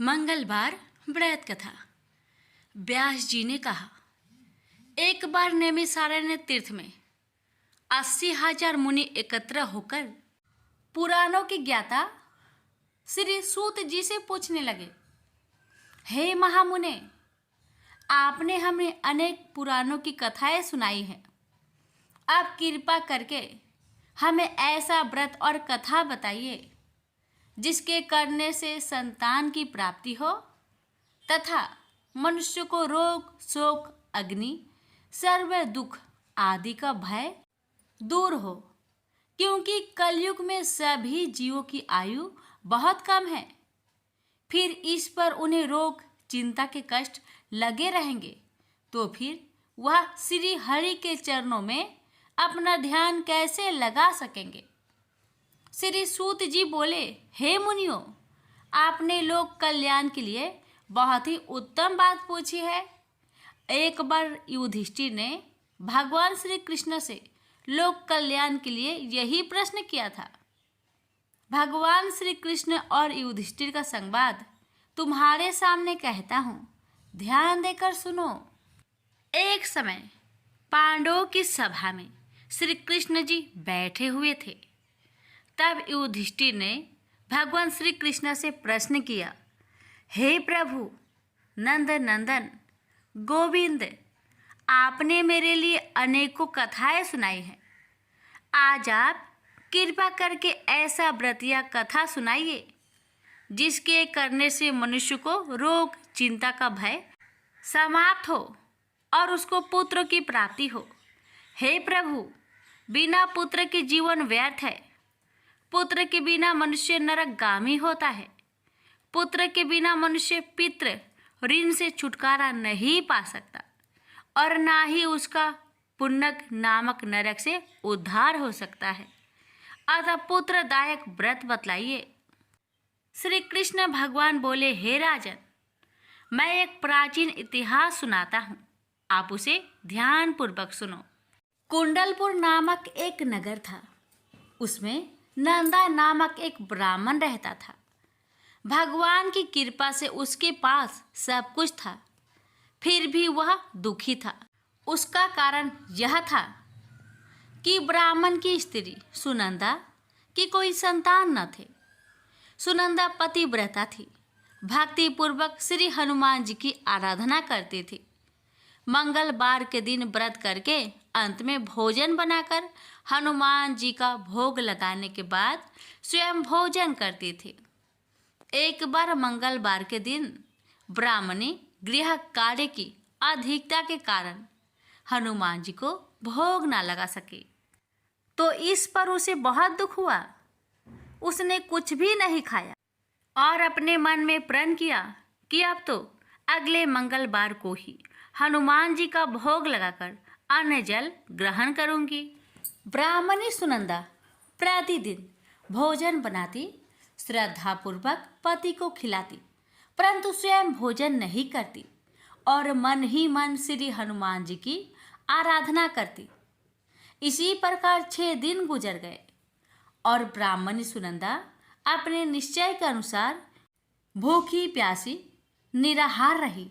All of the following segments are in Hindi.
मंगलवार व्रत कथा। व्यास जी ने कहा, एक बार नैमिषारण्य तीर्थ में 80,000 मुनि एकत्र होकर पुराणों के ज्ञाता श्री सूत जी से पूछने लगे, हे महामुने, आपने हमें अनेक पुराणों की कथाएं सुनाई हैं। आप कृपा करके हमें ऐसा व्रत और कथा बताइए जिसके करने से संतान की प्राप्ति हो तथा मनुष्य को रोग शोक अग्नि सर्व दुख आदि का भय दूर हो, क्योंकि कलयुग में सभी जीवों की आयु बहुत कम है। फिर इस पर उन्हें रोग चिंता के कष्ट लगे रहेंगे तो फिर वह श्री हरि के चरणों में अपना ध्यान कैसे लगा सकेंगे। श्री सूत जी बोले, हे मुनियों, आपने लोक कल्याण के लिए बहुत ही उत्तम बात पूछी है। एक बार युधिष्ठिर ने भगवान श्री कृष्ण से लोक कल्याण के लिए यही प्रश्न किया था। भगवान श्री कृष्ण और युधिष्ठिर का संवाद तुम्हारे सामने कहता हूँ, ध्यान देकर सुनो। एक समय पांडवों की सभा में श्री कृष्ण जी बैठे हुए थे। तब युधिष्ठिर ने भगवान श्री कृष्ण से प्रश्न किया, हे प्रभु नंद नंदन गोविंद, आपने मेरे लिए अनेकों कथाएं सुनाई हैं। आज आप कृपा करके ऐसा व्रत या कथा सुनाइए जिसके करने से मनुष्य को रोग चिंता का भय समाप्त हो और उसको पुत्र की प्राप्ति हो। हे प्रभु, बिना पुत्र के जीवन व्यर्थ है। पुत्र के बिना मनुष्य नरकगामी होता है। पुत्र के बिना मनुष्य पितृ ऋण से छुटकारा नहीं पा सकता और ना ही उसका पुण्यक नामक नरक से उद्धार हो सकता है। अतः पुत्रदायक व्रत बतलाइए। श्री कृष्ण भगवान बोले, हे राजन, मैं एक प्राचीन इतिहास सुनाता हूँ, आप उसे ध्यान पूर्वक सुनो। कुंडलपुर नामक एक नगर था। उसमें नंदा नामक एक ब्राह्मण रहता था। भगवान की कृपा से उसके पास सब कुछ था, फिर भी वह दुखी था। उसका कारण यह था कि ब्राह्मण की स्त्री सुनंदा की कोई संतान न थे। सुनंदा पतिव्रता थी, भक्ति पूर्वक श्री हनुमान जी की आराधना करती थी। मंगलवार के दिन व्रत करके अंत में भोजन बनाकर हनुमान जी का भोग लगाने के बाद स्वयं भोजन करती थी। एक बार मंगलवार के दिन ब्राह्मणी गृह कार्य की अधिकता के कारण हनुमान जी को भोग ना लगा सकी, तो इस पर उसे बहुत दुख हुआ। उसने कुछ भी नहीं खाया और अपने मन में प्रण किया कि अब तो अगले मंगलवार को ही हनुमान जी का भोग लगाकर अन्न जल ग्रहण करूंगी। ब्राह्मणी सुनंदा प्रतिदिन भोजन बनाती, श्रद्धापूर्वक पति को खिलाती, परंतु स्वयं भोजन नहीं करती और मन ही मन श्री हनुमान जी की आराधना करती। इसी प्रकार 6 दिन गुजर गए और ब्राह्मणी सुनंदा अपने निश्चय के अनुसार भूखी प्यासी निराहार रही।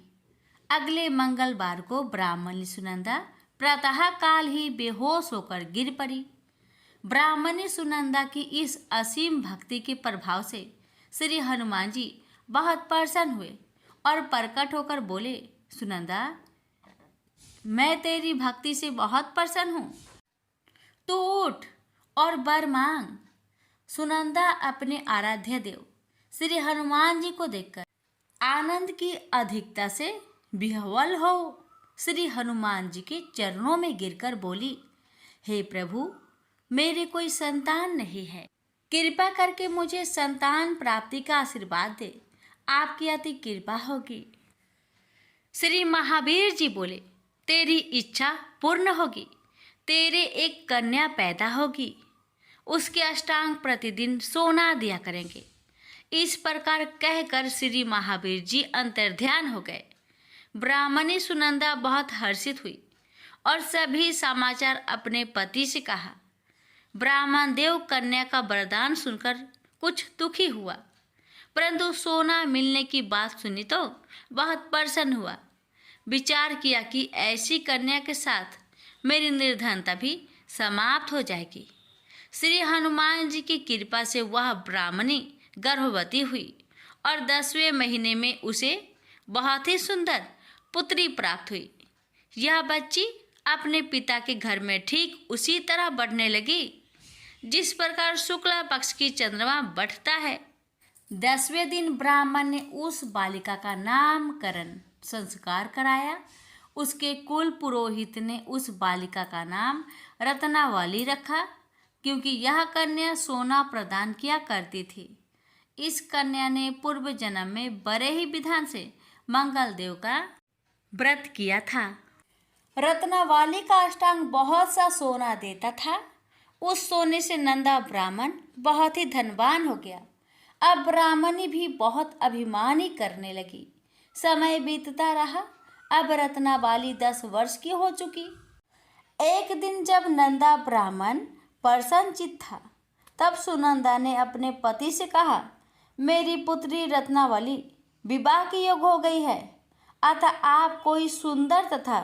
अगले मंगलवार को ब्राह्मणी सुनंदा प्रातः काल ही बेहोश होकर गिर पड़ी। ब्राह्मणी सुनंदा की इस असीम भक्ति के प्रभाव से श्री हनुमान जी बहुत प्रसन्न हुए और प्रकट होकर बोले, सुनंदा, मैं तेरी भक्ति से बहुत प्रसन्न हूँ, तू उठ और वर मांग। सुनंदा अपने आराध्य देव श्री हनुमान जी को देखकर आनंद की अधिकता से विह्वल हो श्री हनुमान जी के चरणों में गिरकर बोली, हे प्रभु, मेरे कोई संतान नहीं है, कृपा करके मुझे संतान प्राप्ति का आशीर्वाद दे, आपकी अति कृपा होगी। श्री महावीर जी बोले, तेरी इच्छा पूर्ण होगी, तेरे एक कन्या पैदा होगी, उसके अष्टांग प्रतिदिन सोना दिया करेंगे। इस प्रकार कहकर श्री महावीर जी अंतर्ध्यान हो गए। ब्राह्मणी सुनंदा बहुत हर्षित हुई और सभी समाचार अपने पति से कहा। ब्राह्मण देव कन्या का वरदान सुनकर कुछ दुखी हुआ, परंतु सोना मिलने की बात सुनी तो बहुत प्रसन्न हुआ। विचार किया कि ऐसी कन्या के साथ मेरी निर्धनता भी समाप्त हो जाएगी। श्री हनुमान जी की कृपा से वह ब्राह्मणी गर्भवती हुई और 10वें महीने में उसे बहुत ही सुंदर पुत्री प्राप्त हुई। यह बच्ची अपने पिता के घर में ठीक उसी तरह बढ़ने लगी जिस प्रकार शुक्ला पक्ष की चंद्रमा बढ़ता है। 10वें दिन ब्राह्मण ने उस बालिका का नामकरण संस्कार कराया। उसके कुल पुरोहित ने उस बालिका का नाम रत्नावली रखा, क्योंकि यह कन्या सोना प्रदान किया करती थी। इस कन्या ने पूर्व जन्म में बड़े ही विधान से मंगल देव का व्रत किया था। रत्नावली का अष्टांग बहुत सा सोना देता था। उस सोने से नंदा ब्राह्मण बहुत ही धनवान हो गया। अब ब्राह्मणी भी बहुत अभिमानी करने लगी। समय बीतता रहा। अब रत्नावली 10 वर्ष की हो चुकी। एक दिन जब नंदा ब्राह्मण प्रसन्नचित्त था, तब सुनंदा ने अपने पति से कहा, मेरी पुत्री रत्नावली विवाह के योग हो गई है, अतः आप कोई सुंदर तथा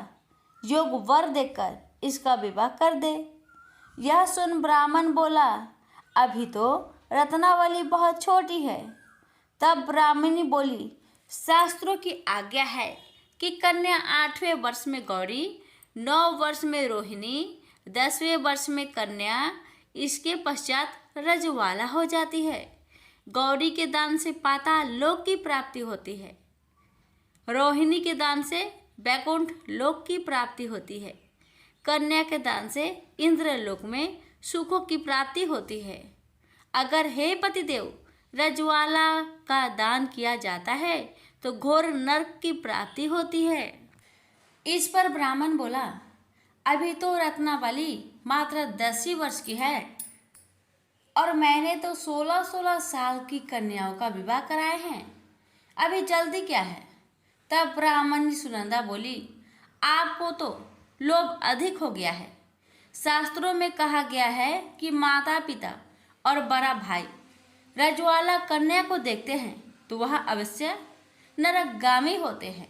योग वर देकर इसका विवाह कर दे। यह सुन ब्राह्मण बोला, अभी तो रत्नावली बहुत छोटी है। तब ब्राह्मणी बोली, शास्त्रों की आज्ञा है कि कन्या 8वें वर्ष में गौरी, 9 वर्ष में रोहिणी, 10वें वर्ष में कन्या, इसके पश्चात रजवाला हो जाती है। गौरी के दान से पाताल लोक की प्राप्ति होती है। रोहिणी के दान से वैकुंठ लोक की प्राप्ति होती है। कन्या के दान से इंद्रलोक में सुखों की प्राप्ति होती है। अगर हे पतिदेव रजवाला का दान किया जाता है तो घोर नरक की प्राप्ति होती है। इस पर ब्राह्मण बोला, अभी तो रत्नावली मात्र 10 ही वर्ष की है और मैंने तो 16-16 साल की कन्याओं का विवाह कराए हैं, अभी जल्दी क्या है। तब ब्राह्मणी सुनंदा बोली, आपको तो लोभ अधिक हो गया है। शास्त्रों में कहा गया है कि माता पिता और बड़ा भाई रजवाला कन्या को देखते हैं तो वह अवश्य नरकगामी होते हैं।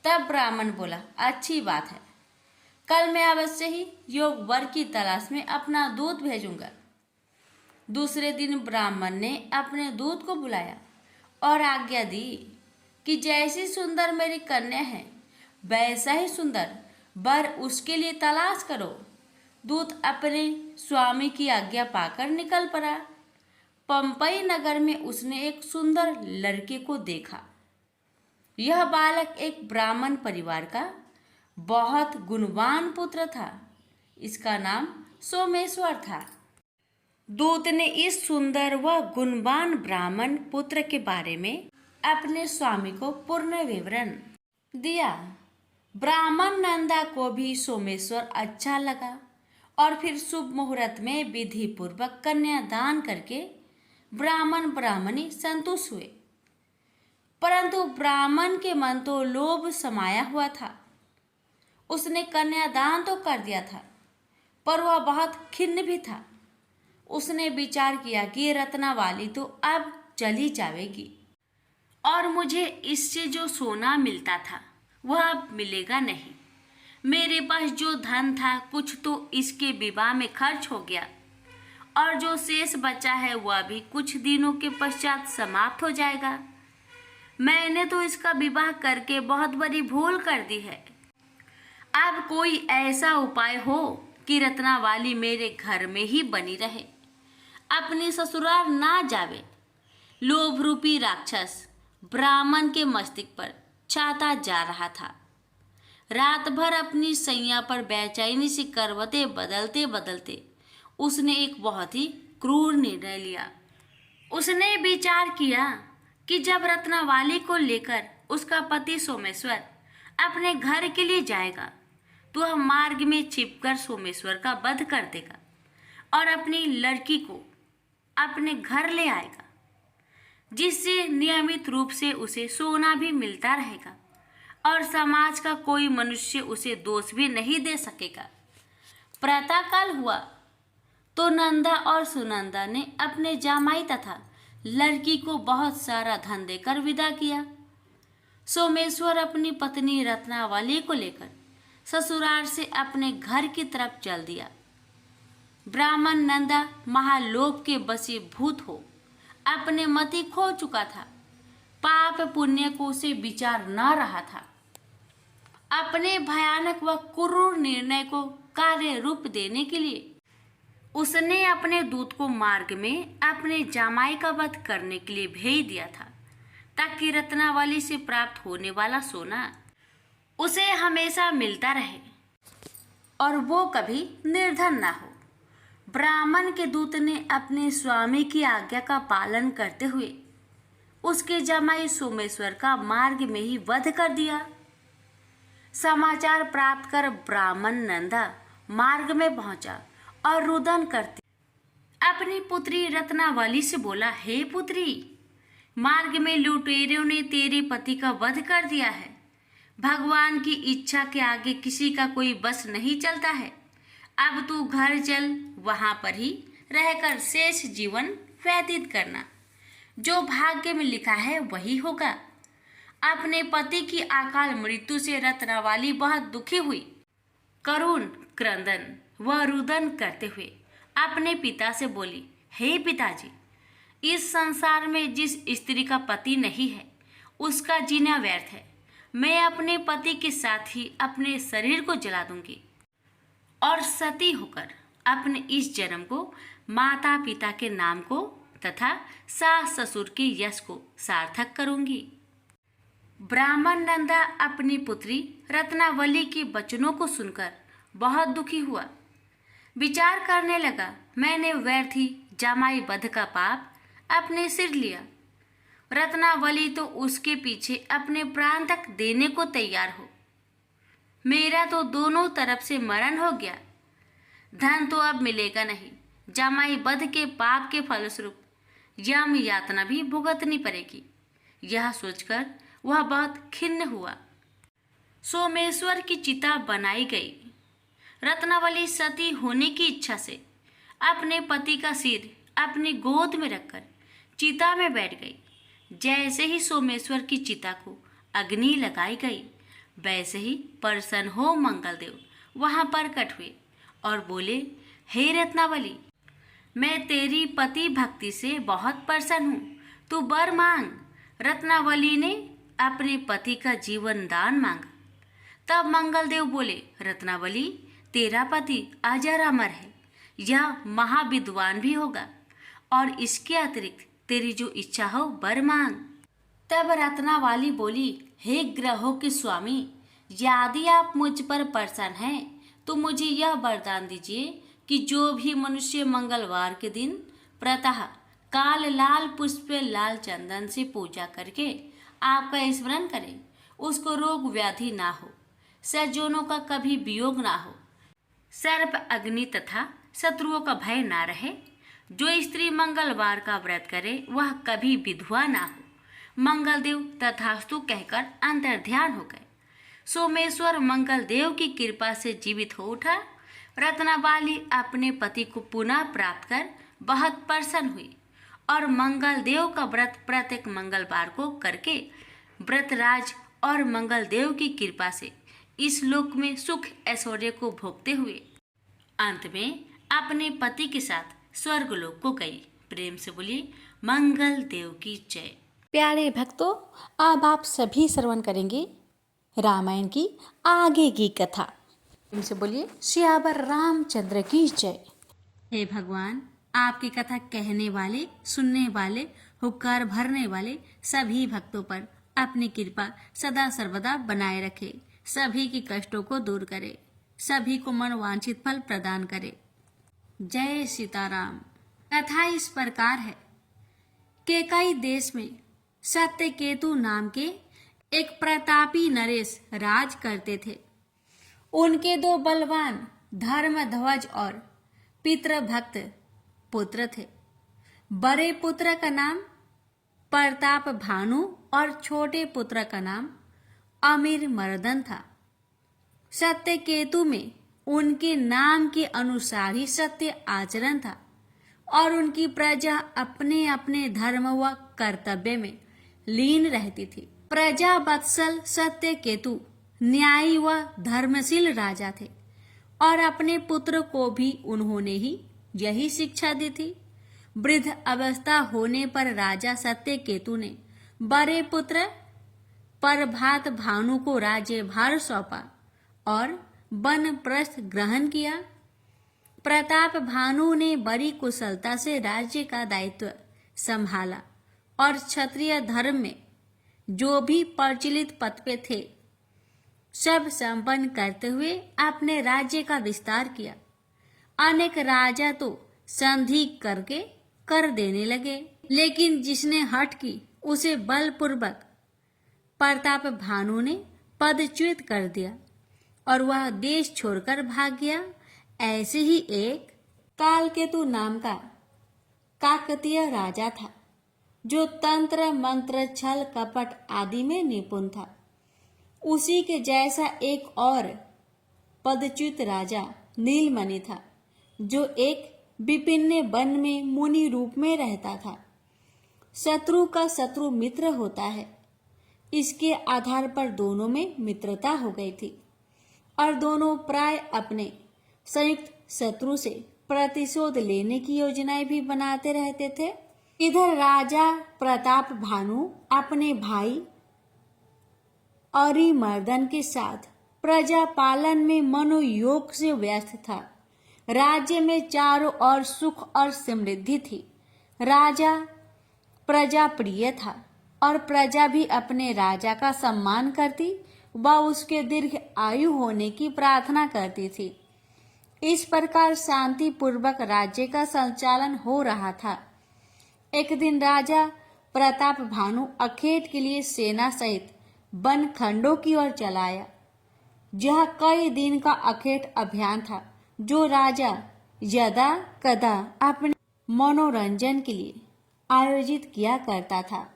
तब ब्राह्मण बोला, अच्छी बात है, कल मैं अवश्य ही योग वर की तलाश में अपना दूत भेजूंगा। दूसरे दिन ब्राह्मण ने अपने दूत को बुलाया और आज्ञा दी कि जैसी सुंदर मेरी कन्या है वैसा ही सुंदर वर उसके लिए तलाश करो। दूत अपने स्वामी की आज्ञा पाकर निकल पड़ा। पंपई नगर में उसने एक सुंदर लड़के को देखा। यह बालक एक ब्राह्मण परिवार का बहुत गुणवान पुत्र था। इसका नाम सोमेश्वर था। दूत ने इस सुंदर व गुणवान ब्राह्मण पुत्र के बारे में अपने स्वामी को पूर्ण विवरण दिया। ब्राह्मण नंदा को भी सोमेश्वर अच्छा लगा और फिर शुभ मुहूर्त में विधि पूर्वक कन्यादान करके ब्राह्मण ब्राह्मणी संतुष्ट हुए। परंतु ब्राह्मण के मन तो लोभ समाया हुआ था। उसने कन्यादान तो कर दिया था, पर वह बहुत खिन्न भी था। उसने विचार किया कि रत्नावली तो अब चली जाएगी और मुझे इससे जो सोना मिलता था वह अब मिलेगा नहीं। मेरे पास जो धन था कुछ तो इसके विवाह में खर्च हो गया और जो शेष बचा है वह भी कुछ दिनों के पश्चात समाप्त हो जाएगा। मैंने तो इसका विवाह करके बहुत बड़ी भूल कर दी है। अब कोई ऐसा उपाय हो कि रत्नावली मेरे घर में ही बनी रहे, अपनी ससुराल ना जावे। लोभ रूपी राक्षस ब्राह्मण के मस्तिष्क पर छाता जा रहा था। रात भर अपनी सैया पर बेचैनी से करवटें बदलते बदलते उसने एक बहुत ही क्रूर निर्णय लिया। उसने विचार किया कि जब रत्नावली को लेकर उसका पति सोमेश्वर अपने घर के लिए जाएगा तो वह मार्ग में छिपकर सोमेश्वर का वध कर देगा और अपनी लड़की को अपने घर ले आएगा, जिससे नियमित रूप से उसे सोना भी मिलता रहेगा और समाज का कोई मनुष्य उसे दोष भी नहीं दे सकेगा। प्रातःकाल हुआ तो नंदा और सुनंदा ने अपने जामाई तथा लड़की को बहुत सारा धन देकर विदा किया। सोमेश्वर अपनी पत्नी रत्नावली को लेकर ससुराल से अपने घर की तरफ चल दिया। ब्राह्मण नंदा महालोभ के वशीभूत हो अपने मति खो चुका था। पाप पुण्य को उसे विचार न रहा था। अपने भयानक व क्रूर निर्णय को कार्य रूप देने के लिए उसने अपने दूत को मार्ग में अपने जामाई का वध करने के लिए भेज दिया था, ताकि रत्नावली से प्राप्त होने वाला सोना उसे हमेशा मिलता रहे और वो कभी निर्धन ना हो। ब्राह्मण के दूत ने अपने स्वामी की आज्ञा का पालन करते हुए उसके जमाई सोमेश्वर का मार्ग में ही वध कर दिया। समाचार प्राप्त कर ब्राह्मण नंदा मार्ग में पहुंचा और रुदन करते अपनी पुत्री रत्नावली से बोला, हे पुत्री, मार्ग में लुटेरों ने तेरे पति का वध कर दिया है। भगवान की इच्छा के आगे किसी का कोई बस नहीं चलता है। अब तू घर चल, वहां पर ही रहकर शेष जीवन व्यतीत करना। जो भाग्य में लिखा है वही होगा। अपने पति की अकाल मृत्यु से रत्नावली बहुत दुखी हुई। करुण क्रंदन व रुदन करते हुए अपने पिता से बोली, हे पिताजी, इस संसार में जिस स्त्री का पति नहीं है उसका जीना व्यर्थ है। मैं अपने पति के साथ ही अपने शरीर को जला दूंगी और सती होकर अपने इस जन्म को माता पिता के नाम को तथा सास ससुर के यश को सार्थक करूंगी। ब्राह्मण नंदा अपनी पुत्री रत्नावली के वचनों को सुनकर बहुत दुखी हुआ। विचार करने लगा, मैंने व्यर्थ ही जामाई वध का पाप अपने सिर लिया। रत्नावली तो उसके पीछे अपने प्राण तक देने को तैयार हो। मेरा तो दोनों तरफ से मरण हो गया। धन तो अब मिलेगा नहीं। जामाई वध के पाप के फलस्वरूप यम यातना भी भुगतनी पड़ेगी। यह सोचकर वह बहुत खिन्न हुआ। सोमेश्वर की चिता बनाई गई। रत्नावली सती होने की इच्छा से अपने पति का सिर अपनी गोद में रखकर चिता में बैठ गई। जैसे ही सोमेश्वर की चिता को अग्नि लगाई गई, वैसे ही प्रसन्न हो मंगलदेव वहां प्रकट हुए और बोले, हे रत्नावली, मैं तेरी पति भक्ति से बहुत प्रसन्न हूँ, तू वर मांग। रत्नावली ने अपने पति का जीवन दान मांगा। तब मंगलदेव बोले, रत्नावली, तेरा पति अजर अमर है, यह महाविद्वान भी होगा और इसके अतिरिक्त तेरी जो इच्छा हो वर मांग। तब रत्नावली बोली, हे ग्रहों के स्वामी, यदि आप मुझ पर प्रसन्न हैं तो मुझे यह वरदान दीजिए कि जो भी मनुष्य मंगलवार के दिन प्रातः काल लाल पुष्प लाल चंदन से पूजा करके आपका स्मरण करे, उसको रोग व्याधि ना हो, सज्जनों का कभी वियोग ना हो, सर्प अग्नि तथा शत्रुओं का भय ना रहे। जो स्त्री मंगलवार का व्रत करे वह कभी विधवा ना हो। मंगलदेव तथास्तु कहकर अंतर्ध्यान हो गए। सोमेश्वर मंगलदेव की कृपा से जीवित हो उठा। रत्नावली अपने पति को पुनः प्राप्त कर बहुत प्रसन्न हुई और मंगलदेव का व्रत प्रत्येक मंगलवार को करके व्रतराज और मंगलदेव की कृपा से इस लोक में सुख ऐश्वर्य को भोगते हुए अंत में अपने पति के साथ स्वर्ग लोक को गई। प्रेम से बोलिए मंगल देव की जय। प्यारे भक्तों, अब आप सभी श्रवण करेंगे रामायण की आगे की कथा। प्रेम से बोलिए सियावर रामचंद्र की जय। हे भगवान, आपकी कथा कहने वाले, सुनने वाले, हुक्कार भरने वाले सभी भक्तों पर अपनी कृपा सदा सर्वदा बनाए रखे, सभी के कष्टों को दूर करे, सभी को मनवांछित फल प्रदान करे। जय सीताराम। कथा इस प्रकार है। केकई देश में सत्यकेतु नाम के एक प्रतापी नरेश राज करते थे। उनके दो बलवान धर्मध्वज और पितृभक्त पुत्र थे। बड़े पुत्र का नाम प्रताप भानु और छोटे पुत्र का नाम अमीर मर्दन था। सत्यकेतु में उनके नाम के अनुसार ही सत्य आचरण था। और उनकी प्रजा अपने अपने धर्म व कर्तव्य में लीन रहती थी। प्रजा वत्सल सत्य केतु न्यायी व धर्मशील राजा थे और अपने पुत्र को भी उन्होंने ही यही शिक्षा दी थी। वृद्ध अवस्था होने पर राजा सत्य केतु ने बड़े पुत्र प्रभात भानु को राज्यभार सौंपा और वानप्रस्थ ग्रहण किया। प्रताप भानु ने बड़ी कुशलता से राज्य का दायित्व संभाला और क्षत्रिय धर्म में जो भी प्रचलित पद पे थे सब संपन्न करते हुए अपने राज्य का विस्तार किया। अनेक राजा तो संधि करके कर देने लगे, लेकिन जिसने हठ की उसे बलपूर्वक प्रताप भानु ने पदच्युत कर दिया और वह देश छोड़कर भाग गया। ऐसे ही एक कालकेतु नाम का काकतीय राजा था जो तंत्र मंत्र छल कपट आदि में निपुण था। उसी के जैसा एक और पदच्युत राजा नीलमणि था जो एक विभिन्न वन में मुनि रूप में रहता था। शत्रु का शत्रु मित्र होता है, इसके आधार पर दोनों में मित्रता हो गई थी और दोनों प्राय अपने संयुक्त शत्रु से प्रतिशोध लेने की योजनाएं भी बनाते रहते थे। इधर राजा प्रताप भानु अपने भाई अरिमर्दन के साथ प्रजा पालन में मनोयोग से व्यस्त था। राज्य में चारों ओर सुख और समृद्धि थी। राजा प्रजा प्रिय था और प्रजा भी अपने राजा का सम्मान करती व उसके दीर्घ आयु होने की प्रार्थना करती थी। इस प्रकार शांति पूर्वक राज्य का संचालन हो रहा था। एक दिन राजा प्रताप भानु अखेट के लिए सेना सहित वन खंडों की ओर चलाया। यह कई दिन का अखेट अभियान था जो राजा यदा कदा अपने मनोरंजन के लिए आयोजित किया करता था।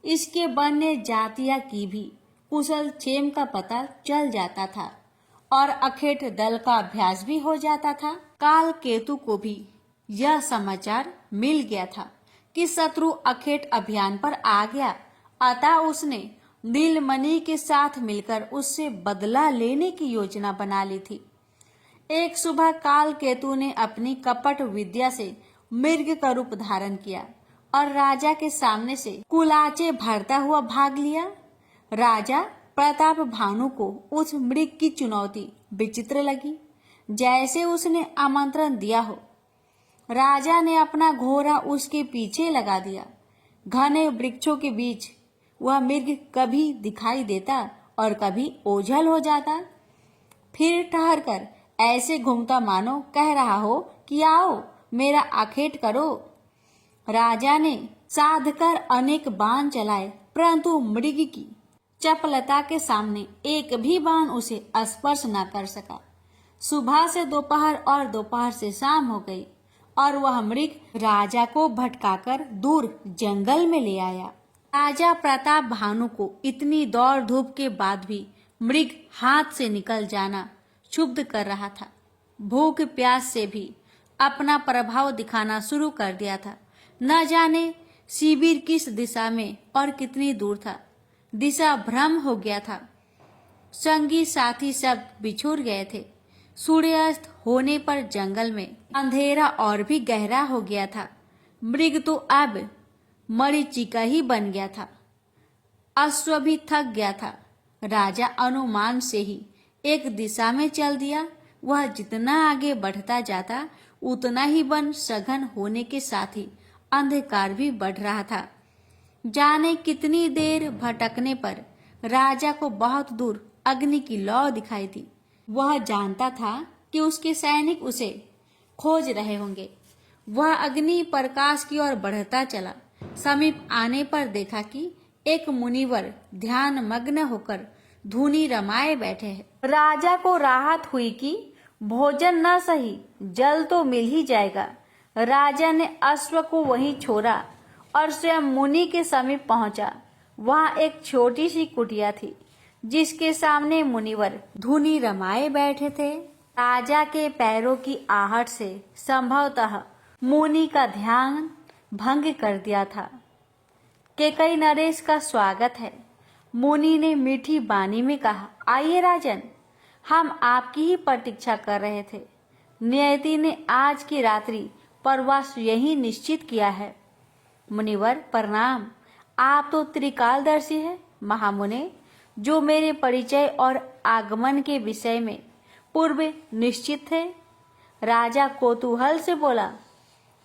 इसके वन्य जातिया की भी कुशल क्षेम का पता चल जाता था और अखेट दल का अभ्यास भी हो जाता था। काल केतु को भी यह समाचार मिल गया था कि शत्रु अखेट अभियान पर आ गया, अतः उसने नीलमणि के साथ मिलकर उससे बदला लेने की योजना बना ली थी। एक सुबह काल केतु ने अपनी कपट विद्या से मृग का रूप धारण किया और राजा के सामने से कुलाचे भरता हुआ भाग लिया। राजा प्रताप भानु को उस मृग की चुनौती विचित्र लगी, जैसे उसने आमंत्रण दिया हो। राजा ने अपना घोड़ा उसके पीछे लगा दिया। घने वृक्षों के बीच वह मृग कभी दिखाई देता और कभी ओझल हो जाता, फिर ठहर कर ऐसे घूमता मानो कह रहा हो कि आओ मेरा आखेट करो। राजा ने साध कर अनेक बाण चलाए, परंतु मृग की चपलता के सामने एक भी बाण उसे स्पर्श न कर सका। सुबह से दोपहर और दोपहर से शाम हो गई और वह मृग राजा को भटकाकर दूर जंगल में ले आया। राजा प्रताप भानु को इतनी दौड़ धूप के बाद भी मृग हाथ से निकल जाना क्षुब्ध कर रहा था। भूख प्यास से भी अपना प्रभाव दिखाना शुरू कर दिया था। न जाने शिविर किस दिशा में और कितनी दूर था। दिशा भ्रम हो गया था। संगी साथी सब बिछुड़ गए थे। सूर्यास्त होने पर जंगल में अंधेरा और भी गहरा हो गया था। मृग तो अब मरीचिका ही बन गया था। अश्व भी थक गया था। राजा अनुमान से ही एक दिशा में चल दिया। वह जितना आगे बढ़ता जाता उतना ही वन सघन होने के साथ ही अंधकार भी बढ़ रहा था। जाने कितनी देर भटकने पर राजा को बहुत दूर अग्नि की लौ दिखाई दी। वह जानता था कि उसके सैनिक उसे खोज रहे होंगे। वह अग्नि प्रकाश की ओर बढ़ता चला। समीप आने पर देखा कि एक मुनिवर ध्यान मग्न होकर धुनी रमाए बैठे हैं। राजा को राहत हुई कि भोजन न सही जल तो मिल ही जाएगा। राजा ने अश्व को वहीं छोड़ा और स्वयं मुनि के समीप पहुंचा। वहां एक छोटी सी कुटिया थी जिसके सामने मुनिवर धुनी रमाए बैठे थे। राजा के पैरों की आहट से संभवतः मुनि का ध्यान भंग कर दिया था। केकई नरेश का स्वागत है। मुनि ने मीठी वाणी में कहा, आइए राजन, हम आपकी ही प्रतीक्षा कर रहे थे। नियति ने आज की रात्रि परवास यही निश्चित किया है। मुनिवर प्रणाम, आप तो त्रिकालदर्शी है महामुने, जो मेरे परिचय और आगमन के विषय में पूर्व निश्चित थे। राजा कौतूहल से बोला,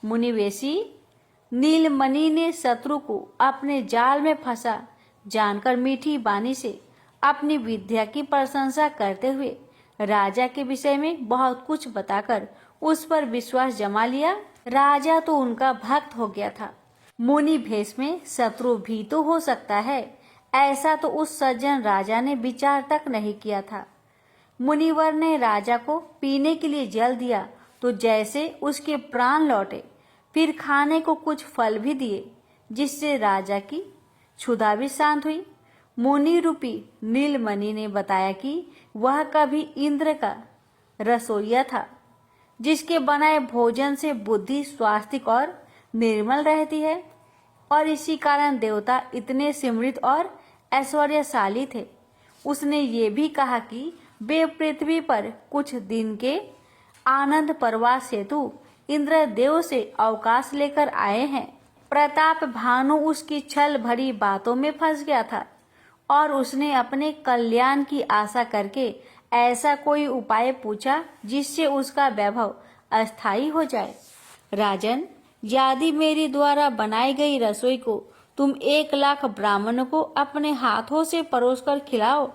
मुनिवेशी, नीलमणि ने शत्रु को अपने जाल में फंसा जानकर मीठी वाणी से अपनी विद्या की प्रशंसा करते हुए राजा के विषय में बहुत कुछ बताकर उस पर विश्वास जमा लिया। राजा तो उनका भक्त हो गया था। मुनि भेष में शत्रु भी तो हो सकता है, ऐसा तो उस सज्जन राजा ने विचार तक नहीं किया था। मुनिवर ने राजा को पीने के लिए जल दिया तो जैसे उसके प्राण लौटे, फिर खाने को कुछ फल भी दिए, जिससे राजा की क्षुधा भी शांत हुई। मुनि रूपी नीलमणि ने बताया कि वह कभी इंद्र का रसोइया था, जिसके बनाए भोजन से बुद्धि स्वास्थ्य और निर्मल रहती है, और इसी कारण देवता इतने समृद्ध और ऐश्वर्यशाली थे। उसने ये भी कहा कि वे पृथ्वी पर कुछ दिन के आनंद प्रवास हेतु इंद्रदेव से अवकाश लेकर आए हैं। प्रताप भानु उसकी छल भरी बातों में फंस गया था और उसने अपने कल्याण की आशा करके ऐसा कोई उपाय पूछा जिससे उसका वैभव अस्थायी हो जाए। राजन, यदि मेरे द्वारा बनाई गई रसोई को तुम 1,00,000 ब्राह्मणों को अपने हाथों से परोसकर खिलाओ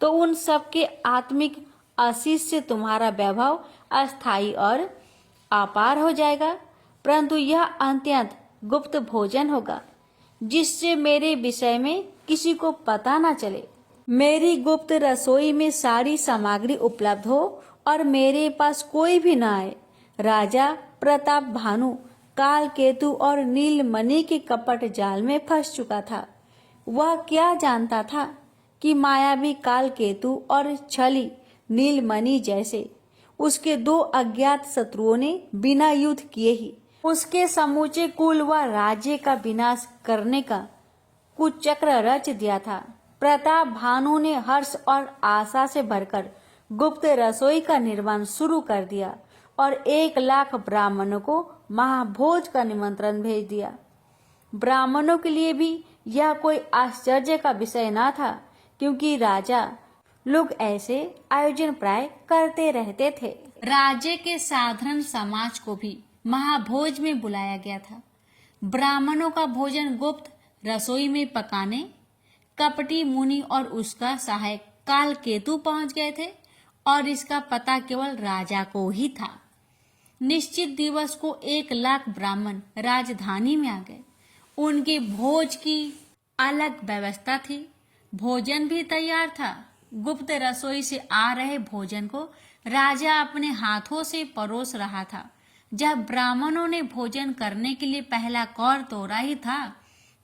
तो उन सबके आत्मिक आशीष से तुम्हारा वैभव अस्थायी और अपार हो जाएगा। परंतु यह अत्यंत गुप्त भोजन होगा, जिससे मेरे विषय में किसी को पता न चले। मेरी गुप्त रसोई में सारी सामग्री उपलब्ध हो और मेरे पास कोई भी न आए। राजा प्रताप भानु काल केतु और नीलमणि के कपट जाल में फंस चुका था। वह क्या जानता था कि मायावी काल केतु और छली नीलमणि जैसे उसके 2 अज्ञात शत्रुओं ने बिना युद्ध किए ही उसके समूचे कुल व राज्य का विनाश करने का कुचक्र रच दिया था। प्रताप भानु ने हर्ष और आशा से भरकर गुप्त रसोई का निर्माण शुरू कर दिया और 1,00,000 ब्राह्मणों को महाभोज का निमंत्रण भेज दिया। ब्राह्मणों के लिए भी यह कोई आश्चर्य का विषय न था, क्योंकि राजा लोग ऐसे आयोजन प्राय करते रहते थे। राज्य के साधारण समाज को भी महाभोज में बुलाया गया था। ब्राह्मणों का भोजन गुप्त रसोई में पकाने कपटी मुनि और उसका सहायक काल केतु पहुंच गए थे, और इसका पता केवल राजा को ही था। निश्चित दिवस को 1,00,000 ब्राह्मण राजधानी में आ गए। उनके भोज की अलग व्यवस्था थी। भोजन भी तैयार था। गुप्त रसोई से आ रहे भोजन को राजा अपने हाथों से परोस रहा था। जब ब्राह्मणों ने भोजन करने के लिए पहला कौर तोड़ा ही था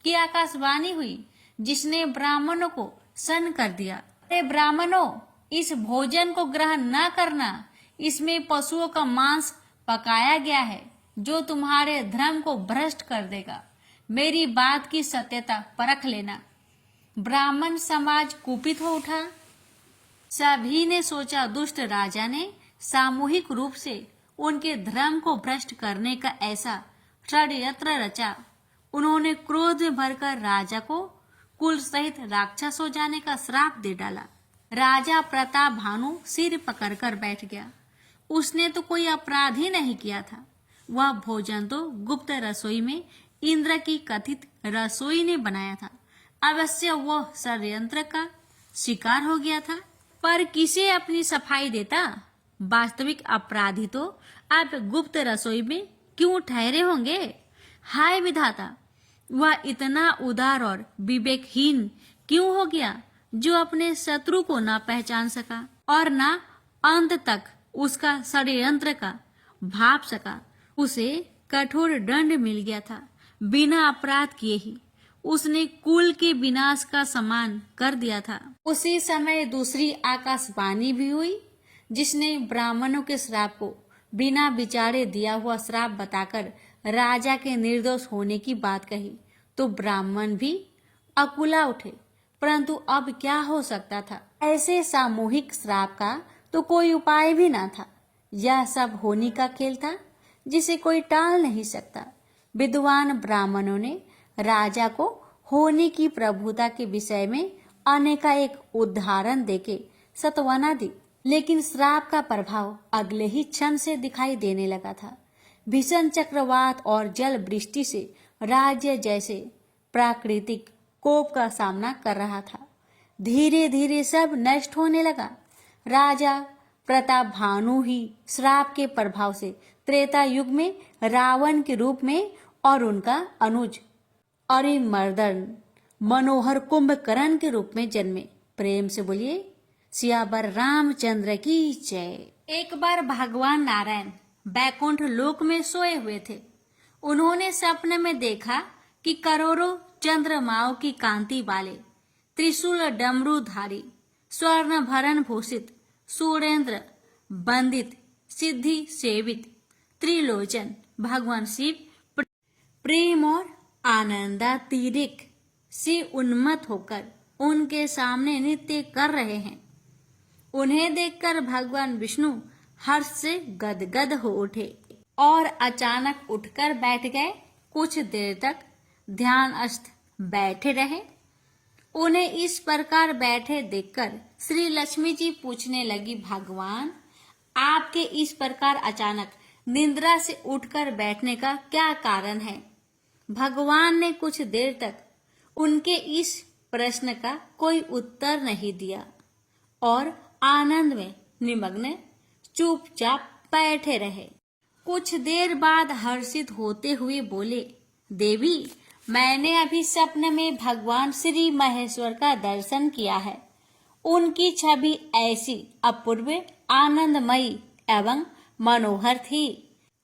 कि आकाशवाणी हुई, जिसने ब्राह्मणों को सन्न कर दिया। अरे ब्राह्मणों, इस भोजन को ग्रहण न करना। इसमें पशुओं का मांस पकाया गया है, जो तुम्हारे धर्म को भ्रष्ट कर देगा। मेरी बात की सत्यता परख लेना। ब्राह्मण समाज कुपित हो उठा। सभी ने सोचा दुष्ट राजा ने सामूहिक रूप से उनके धर्म को भ्रष्ट करने का ऐसा षड्यंत्र रचा। उन्होंने क्रोध में भरकर राजा को कुल सहित राक्षस हो जाने का श्राप दे डाला। राजा प्रताप भानु सिर पकड़कर बैठ गया। उसने तो कोई अपराध ही नहीं किया था। वह भोजन तो गुप्त रसोई में इंद्र की कथित रसोई ने बनाया था। अवश्य वह षड्यंत्र का शिकार हो गया था, पर किसे अपनी सफाई देता। वास्तविक अपराधी तो अब गुप्त रसोई में क्यों ठहरे होंगे। हाय विधाता, वह इतना उदार और विवेकहीन क्यों हो गया, जो अपने शत्रु को न पहचान सका और न अंत तक उसका षड्यंत्र का भाप सका। उसे कठोर दंड मिल गया था। बिना अपराध किए ही उसने कुल के विनाश का समान कर दिया था। उसी समय दूसरी आकाशवाणी भी हुई, जिसने ब्राह्मणों के श्राप को बिना विचारे दिया हुआ श्राप बताकर राजा के निर्दोष होने की बात कही तो ब्राह्मण भी अकुला उठे, परंतु अब क्या हो सकता था। ऐसे सामूहिक श्राप का तो कोई उपाय भी ना था। यह सब होनी का खेल था जिसे कोई टाल नहीं सकता। विद्वान ब्राह्मणों ने राजा को होनी की प्रभुता के विषय में अनेकानेक उदाहरण देके सत्वना दी, लेकिन श्राप का प्रभाव अगले ही क्षण से दिखाई देने लगा था। भीषण चक्रवात और जल वृष्टि से राज्य जैसे प्राकृतिक कोप का सामना कर रहा था। धीरे धीरे सब नष्ट होने लगा। राजा प्रताप भानु ही श्राप के प्रभाव से त्रेता युग में रावण के रूप में और उनका अनुज अरिमर्दन मनोहर कुंभकर्ण के रूप में जन्मे। प्रेम से बोलिए सियावर रामचंद्र की जय। एक बार भगवान नारायण बैकुंठ लोक में सोए हुए थे। उन्होंने सपने में देखा कि करोड़ों चंद्रमाओं की कांति वाले त्रिशूल डमरूधारी स्वर्ण भरण भूषित सूर्येंद्र बंदित सिद्धि सेवित त्रिलोचन भगवान शिव प्रेम और आनंदातिरिक्त से उन्मत्त होकर उनके सामने नृत्य कर रहे हैं। उन्हें देखकर भगवान विष्णु हर्ष से गदगद हो उठे और अचानक उठकर बैठ गए। कुछ देर तक ध्यानस्थ बैठे रहे। उन्हें इस प्रकार बैठे देखकर श्री लक्ष्मी जी पूछने लगी, भगवान आपके इस प्रकार अचानक निद्रा से उठकर बैठने का क्या कारण है। भगवान ने कुछ देर तक उनके इस प्रश्न का कोई उत्तर नहीं दिया और आनंद में निमग्न चुपचाप बैठे रहे। कुछ देर बाद हर्षित होते हुए बोले, देवी मैंने अभी स्वप्न में भगवान श्री महेश्वर का दर्शन किया है। उनकी छवि ऐसी अपूर्व आनंदमयी एवं मनोहर थी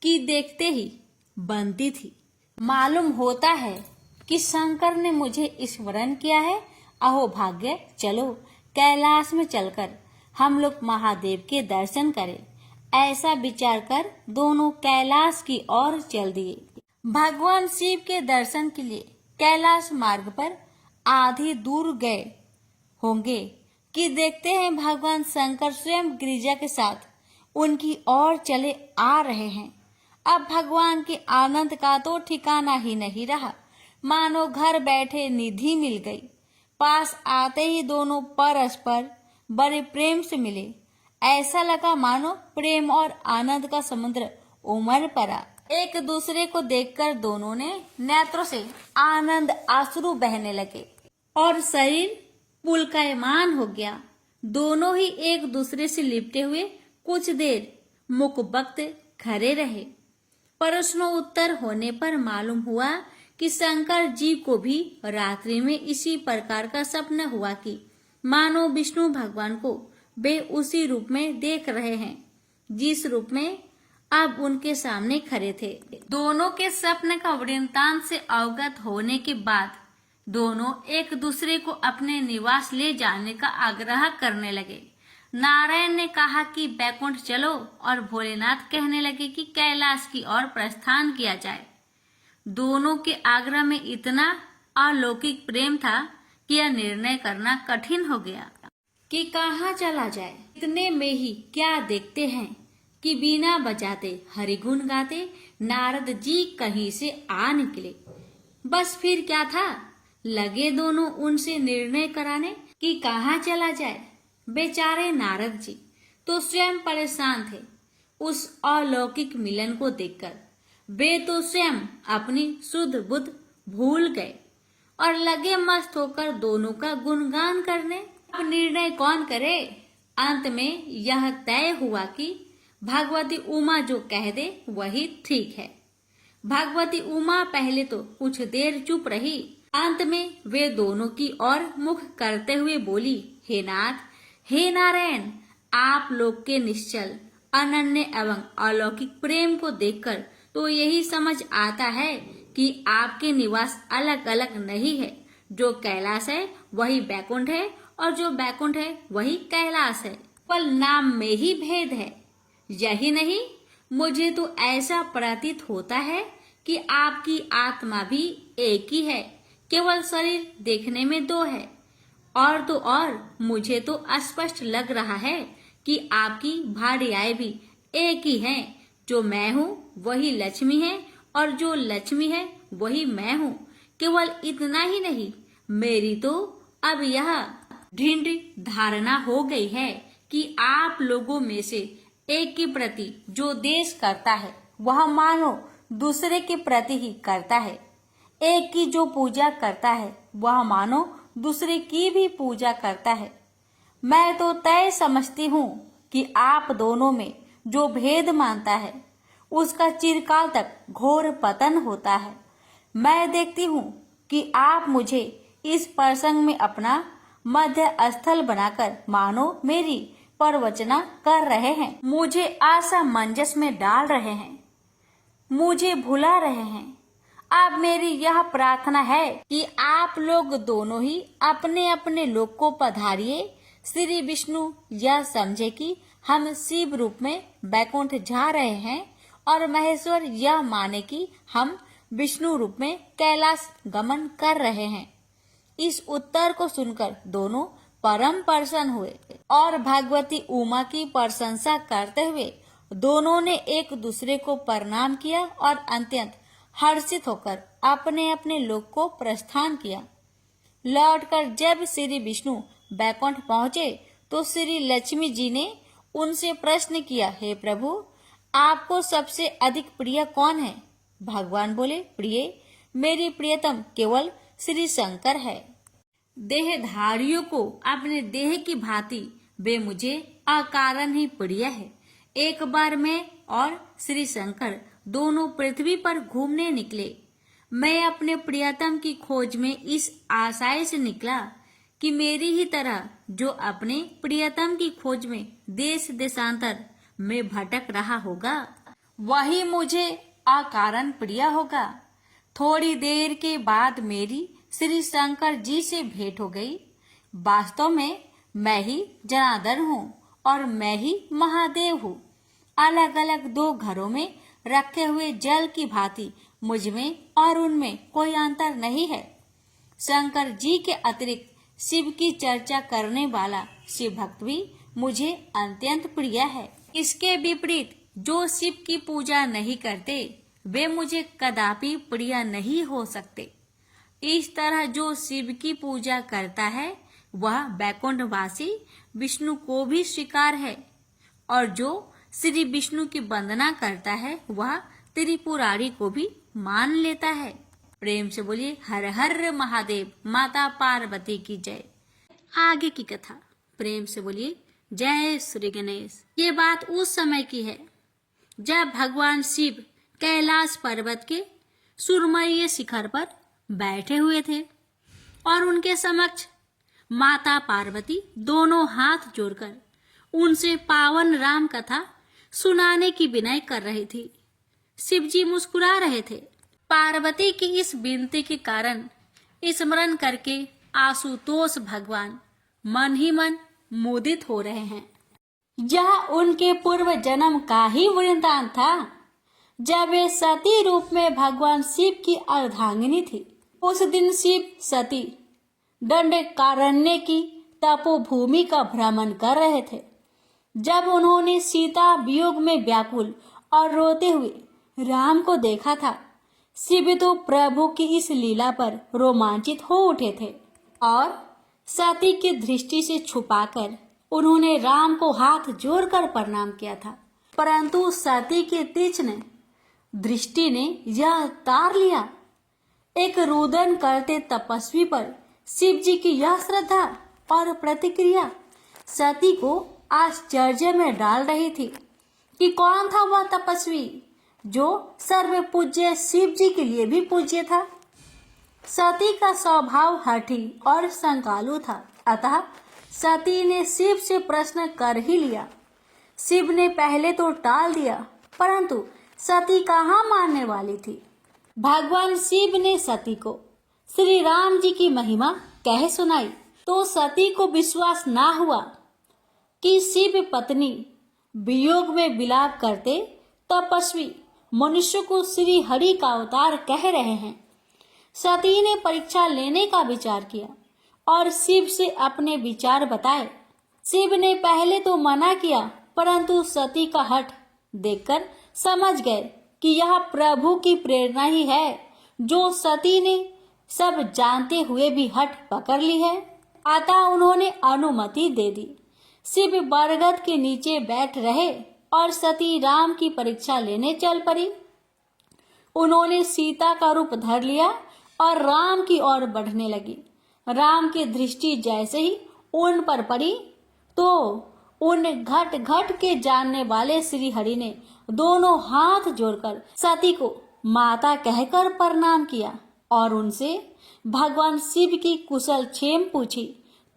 कि देखते ही बनती थी। मालूम होता है कि शंकर ने मुझे स्मरण किया है। अहो भाग्य, चलो कैलाश में चलकर हम लोग महादेव के दर्शन करें। ऐसा विचार कर दोनों कैलाश की ओर चल दिए। भगवान शिव के दर्शन के लिए कैलाश मार्ग पर आधी दूर गए होंगे कि देखते हैं भगवान शंकर स्वयं गिरिजा के साथ उनकी ओर चले आ रहे हैं। अब भगवान के आनंद का तो ठिकाना ही नहीं रहा। मानो घर बैठे निधि मिल गई। पास आते ही दोनों परस्पर बड़े प्रेम से मिले। ऐसा लगा मानो प्रेम और आनंद का समुद्र उमड़ पड़ा। एक दूसरे को देखकर दोनों ने नेत्रों से आनंद आंसू बहने लगे और शरीर पुलकायमान हो गया। दोनों ही एक दूसरे से लिपटे हुए कुछ देर मुखबख्त खड़े रहे। प्रश्नों उत्तर होने पर मालूम हुआ कि शंकर जी को भी रात्रि में इसी प्रकार का सपना हुआ कि मानो विष्णु भगवान को वे उसी रूप में देख रहे हैं जिस रूप में अब उनके सामने खड़े थे। दोनों के स्वप्न का वृत्तांत से अवगत होने के बाद दोनों एक दूसरे को अपने निवास ले जाने का आग्रह करने लगे। नारायण ने कहा कि बैकुंठ चलो और भोलेनाथ कहने लगे कि कैलाश की ओर प्रस्थान किया जाए। दोनों के आग्रह में इतना अलौकिक प्रेम था कि यह निर्णय करना कठिन हो गया कि कहाँ चला जाए। इतने में ही क्या देखते हैं कि बीना बजाते हरिगुण गाते नारद जी कहीं से आ निकले। बस फिर क्या था, लगे दोनों उनसे निर्णय कराने कि कहाँ चला जाए। बेचारे नारद जी तो स्वयं परेशान थे उस अलौकिक मिलन को देखकर। वे तो स्वयं अपनी शुद्ध बुद्ध भूल गए और लगे मस्त होकर दोनों का गुणगान करने। अब निर्णय कौन करे। अंत में यह तय हुआ कि भगवती उमा जो कह दे वही ठीक है। भगवती उमा पहले तो कुछ देर चुप रही। अंत में वे दोनों की ओर मुख करते हुए बोली, हे नाथ, हे नारायण, आप लोग के निश्चल अनन्य एवं अलौकिक प्रेम को देखकर तो यही समझ आता है कि आपके निवास अलग अलग नहीं है। जो कैलाश है वही बैकुंठ है और जो बैकुंठ है वही कैलाश है। केवल नाम में ही भेद है। यही नहीं, मुझे तो ऐसा प्रतीत होता है कि आपकी आत्मा भी एक ही है, केवल शरीर देखने में दो है। और तो और मुझे तो स्पष्ट लग रहा है कि आपकी भार्याएं भी एक ही हैं। जो मैं हूँ वही लक्ष्मी है और जो लक्ष्मी है वही मैं हूँ। केवल इतना ही नहीं, मेरी तो अब यह दृढ़ धारणा हो गई है कि आप लोगों में से एक के प्रति जो देश करता है वह मानो दूसरे के प्रति ही करता है। एक की जो पूजा करता है वह मानो दूसरे की भी पूजा करता है। मैं तो तय समझती हूँ कि आप दोनों में जो भेद मानता है उसका चिरकाल तक घोर पतन होता है। मैं देखती हूँ कि आप मुझे इस प्रसंग में अपना मध्य स्थल बनाकर मानो मेरी प्रवचना कर रहे हैं, मुझे असमंजस में डाल रहे हैं, मुझे भुला रहे हैं। अब मेरी यह प्रार्थना है कि आप लोग दोनों ही अपने अपने लोक को पधारिए। श्री विष्णु यह समझे कि हम शिव रूप में बैकुंठ जा रहे हैं और महेश्वर यह माने कि हम विष्णु रूप में कैलाश गमन कर रहे हैं। इस उत्तर को सुनकर दोनों परम प्रसन्न हुए और भगवती उमा की प्रशंसा करते हुए दोनों ने एक दूसरे को प्रणाम किया और अत्यंत हर्षित होकर अपने अपने लोक को प्रस्थान किया। लौटकर जब श्री विष्णु बैकुंठ पहुंचे तो श्री लक्ष्मी जी ने उनसे प्रश्न किया, हे प्रभु, आपको सबसे अधिक प्रिय कौन है? भगवान बोले, प्रिय, मेरी प्रियतम केवल श्री शंकर है। देहधारियों को अपने देह की भांति वे मुझे अकारण ही प्रिय है। एक बार मैं और श्री शंकर दोनों पृथ्वी पर घूमने निकले। मैं अपने प्रियतम की खोज में इस आशय से निकला कि मेरी ही तरह जो अपने प्रियतम की खोज में देश देशांतर में भटक रहा होगा वही मुझे अकारण प्रिय होगा। थोड़ी देर के बाद मेरी श्री शंकर जी से भेंट हो गई। वास्तव में मैं ही जनार्दन हूँ और मैं ही महादेव हूँ। अलग अलग दो घरों में रखे हुए जल की भांति मुझ में और उनमें कोई अंतर नहीं है। शंकर जी के अतिरिक्त शिव की चर्चा करने वाला शिव भक्त भी मुझे अत्यंत प्रिय है। इसके विपरीत जो शिव की पूजा नहीं करते वे मुझे कदापि प्रिय नहीं हो सकते। इस तरह जो शिव की पूजा करता है वह बैकुंठवासी विष्णु को भी स्वीकार है और जो श्री विष्णु की वंदना करता है वह त्रिपुरारी को भी मान लेता है। प्रेम से बोलिए हर हर महादेव, माता पार्वती की जय। आगे की कथा प्रेम से बोलिए जय श्री गणेश। ये बात उस समय की है जब भगवान शिव कैलाश पर्वत के सुरमयी शिखर पर बैठे हुए थे और उनके समक्ष माता पार्वती दोनों हाथ जोड़कर उनसे पावन राम कथा सुनाने की विनय कर रही थी। शिवजी मुस्कुरा रहे थे। पार्वती की इस विनती के कारण स्मरण करके आशुतोष भगवान मन ही मन मोदित हो रहे हैं। यह उनके पूर्व जन्म का ही वृंतांत था जब वे सती रूप में भगवान शिव की अर्धांगिनी थी। उस दिन शिव सती दंडकारण्य की तपोभूमि का भ्रमण कर रहे थे। जब उन्होंने सीता वियोग में व्याकुल और रोते हुए राम को देखा था, शिव तो प्रभु की इस लीला पर रोमांचित हो उठे थे और सती की दृष्टि से छुपाकर उन्होंने राम को हाथ जोड़कर प्रणाम किया था। परंतु सती की तीक्ष्ण दृष्टि ने यह तार लिया। एक रुदन करते तपस्वी पर शिव जी की यह श्रद्धा और प्रतिक्रिया सती को आश्चर्य में डाल रही थी कि कौन था वह तपस्वी जो सर्व पूज्य शिव जी के लिए भी पूज्य था। सती का स्वभाव हठी और संकालु था, अतः सती ने शिव से प्रश्न कर ही लिया। शिव ने पहले तो टाल दिया, परंतु सती कहाँ मानने वाली थी। भगवान शिव ने सती को श्री राम जी की महिमा कह सुनाई तो सती को विश्वास ना हुआ कि शिव पत्नी वियोग में विलाप करते तपस्वी मनुष्य को श्री हरि का अवतार कह रहे हैं। सती ने परीक्षा लेने का विचार किया और शिव से अपने विचार बताए। शिव ने पहले तो मना किया, परंतु सती का हठ देखकर समझ गए कि यह प्रभु की प्रेरणा ही है, जो सती ने सब जानते हुए भी हठ पकड़ ली है। अतः उन्होंने अनुमति दे दी। शिव बरगद के नीचे बैठ रहे और सती राम की परीक्षा लेने चल पड़ी। उन्होंने सीता का रूप धर लिया और राम की ओर बढ़ने लगी। राम की दृष्टि जैसे ही उन पर पड़ी तो उन घट घट के जानने वाले श्री हरि ने दोनों हाथ जोड़कर सती को माता कहकर प्रणाम किया और उनसे भगवान शिव की कुशल क्षेम पूछी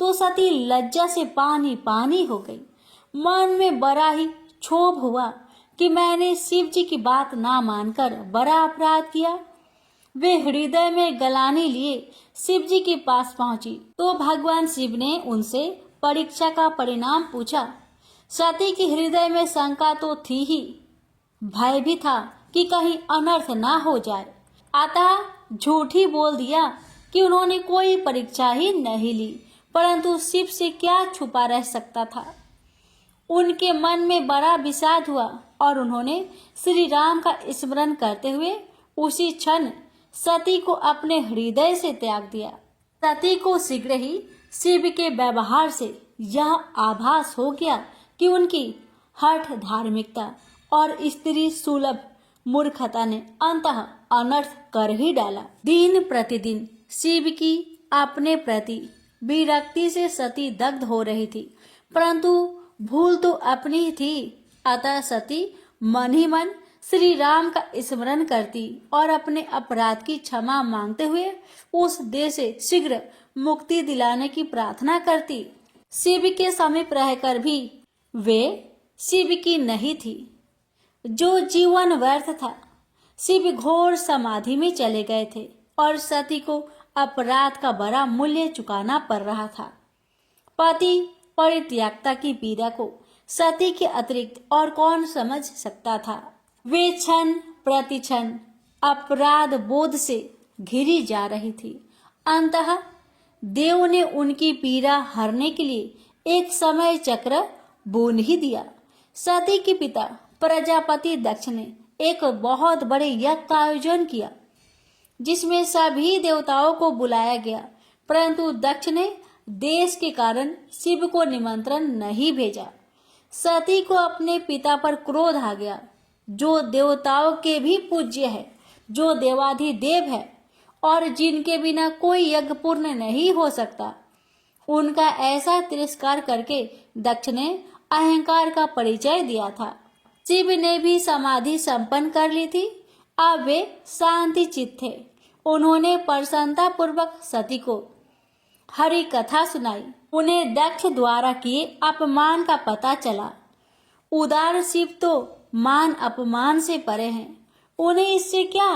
तो सती लज्जा से पानी पानी हो गई। मन में बड़ा ही क्षोभ हुआ कि मैंने शिव जी की बात ना मानकर बड़ा अपराध किया। वे हृदय में गलानी लिए शिव जी के पास पहुंची तो भगवान शिव ने उनसे परीक्षा का परिणाम पूछा। सती के हृदय में शंका तो थी ही, भय भी था कि कहीं अनर्थ ना हो जाए। अतः झूठ ही बोल दिया कि उन्होंने कोई परीक्षा ही नहीं ली, परंतु शिव से क्या छुपा रह सकता था। उनके मन में बड़ा विषाद हुआ और उन्होंने श्री राम का स्मरण करते हुए उसी क्षण सती को अपने हृदय से त्याग दिया। सती को शीघ्र ही शिव के व्यवहार से यह आभास हो गया कि उनकी हठ धार्मिकता और स्त्री सुलभ मूर्खता ने अंततः अनर्थ कर ही डाला। दिन प्रतिदिन शिव की अपने प्रति विरक्ति से सती दग्ध हो रही थी, परंतु भूल तो अपनी ही थी। अतः सती मन ही मन श्री राम का स्मरण करती और अपने अपराध की क्षमा मांगते हुए उस देह से शीघ्र मुक्ति दिलाने की प्रार्थना करती। शिव के समीप रहकर भी वे शिव की नहीं थी। जो जीवन व्यर्थ था। शिव घोर समाधि में चले गए थे और सती को अपराध का बड़ा मूल्य चुकाना पड़ रहा था। पति परित्यागता की पीड़ा को सती के अतिरिक्त और कौन समझ सकता था। वे क्षण प्रति क्षण अपराध बोध से घिरी जा रही थी। अंततः देव ने उनकी पीड़ा हरने के लिए एक समय चक्र बुन ही दिया। सती के पिता प्रजापति दक्ष ने एक बहुत बड़े यज्ञ का आयोजन किया, जिसमें सभी देवताओं को बुलाया गया, परंतु दक्ष ने देश के कारण शिव को निमंत्रण नहीं भेजा। सती को अपने पिता पर क्रोध आ गया, जो देवताओं के भी पूज्य है, जो देवाधिदेव है और जिनके बिना कोई यज्ञ पूर्ण नहीं हो सकता। उनका ऐसा तिरस्कार करके दक्ष ने अहंकार का परिचय दिया था। शिव ने भी समाधि संपन्न कर ली थी। अब वे शांति चित्त थे। उन्होंने प्रसन्नता पूर्वक सती को हरि कथा सुनाई। उन्हें दक्ष द्वारा किए अपमान का पता चला। उदार शिव तो मान अपमान से परे हैं, उन्हें इससे क्या,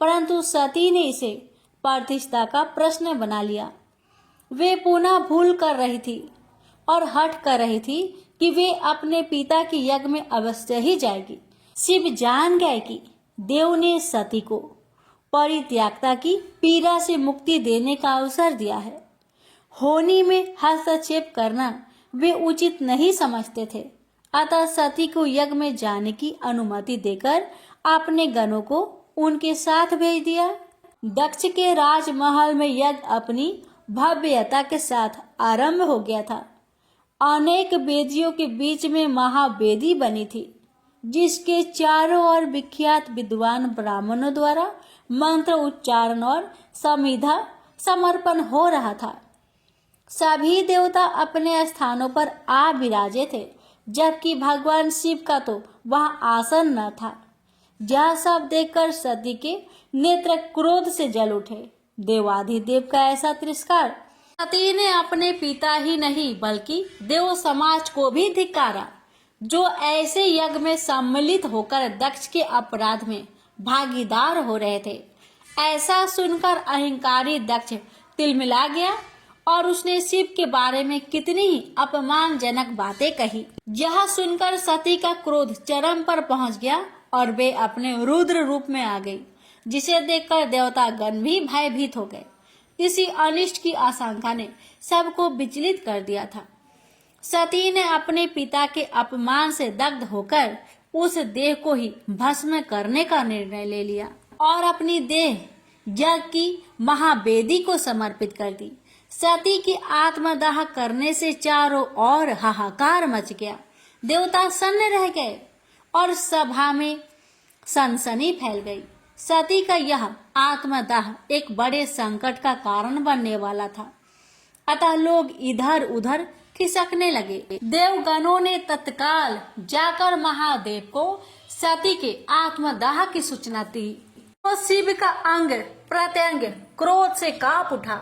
परंतु सती ने इसे प्रतिष्ठा का प्रश्न बना लिया। वे पुनः भूल कर रही थी और हठ कर रही थी कि वे अपने पिता के यज्ञ में अवश्य ही जाएगी। शिव जान गए कि देव ने सती को परित्यागता की पीड़ा से मुक्ति देने का अवसर दिया है। होनी में हस्तक्षेप करना वे उचित नहीं समझते थे। अतः सती को यज्ञ में जाने की अनुमति देकर अपने गणों को उनके साथ भेज दिया। दक्ष के राजमहल में यज्ञ अपनी भव्यता के साथ आरंभ हो गया था। अनेक वेदियों के बीच में महावेदी बनी थी, जिसके चारों ओर विख्यात विद्वान ब्राह्मणों द्वारा मंत्र उच्चारण और समिधा समर्पण हो रहा था। सभी देवता अपने स्थानों पर आ विराजे थे, जबकि भगवान शिव का तो वहां आसन न था। यह सब देखकर सती के नेत्र क्रोध से जल उठे। देवाधिदेव का ऐसा तिरस्कार। सती ने अपने पिता ही नहीं बल्कि देव समाज को भी धिक्कारा, जो ऐसे यज्ञ में सम्मिलित होकर दक्ष के अपराध में भागीदार हो रहे थे। ऐसा सुनकर अहंकारी दक्ष तिलमिला गया और उसने शिव के बारे में कितनी ही अपमानजनक बातें कही। यह सुनकर सती का क्रोध चरम पर पहुंच गया और वे अपने रुद्र रूप में आ गई, जिसे देखकर देवतागण भी भयभीत हो गए। इसी अनिष्ट की आशंका ने सबको विचलित कर दिया था। सती ने अपने पिता के अपमान से दग्ध होकर उस देह को ही भस्म करने का निर्णय ले लिया और अपनी देह यज्ञ की महावेदी को समर्पित कर दी। सती की आत्मदाह करने से चारों ओर हाहाकार मच गया। देवता सन्न रह गए और सभा में सनसनी फैल गई। सती का यह आत्मदाह एक बड़े संकट का कारण बनने वाला था, अतः लोग इधर उधर खिसकने लगे। देवगणों ने तत्काल जाकर महादेव को सती के आत्मदाह की सूचना दी। तो शिव का अंग प्रत्यंग क्रोध से कांप उठा।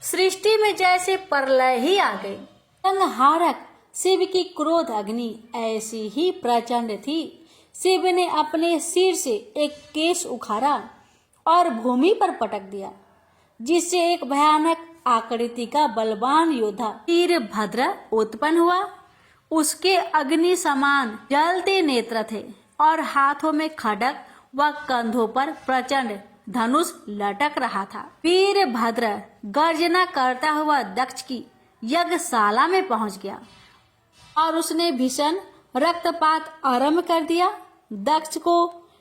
सृष्टि में जैसे प्रलय ही आ गई। संहारक शिव की क्रोध अग्नि ऐसी ही प्रचंड थी। शिव ने अपने सिर से एक केश उखाड़ा और भूमि पर पटक दिया, जिससे एक भयानक आकृति का बलवान योद्धा वीरभद्र उत्पन्न हुआ। उसके अग्नि समान जलते नेत्र थे और हाथों में खड्ग व कंधों पर प्रचंड धनुष लटक रहा था। वीरभद्र गर्जना करता हुआ दक्ष की यज्ञशाला में पहुंच गया और उसने भीषण रक्तपात आरंभ कर दिया। दक्ष को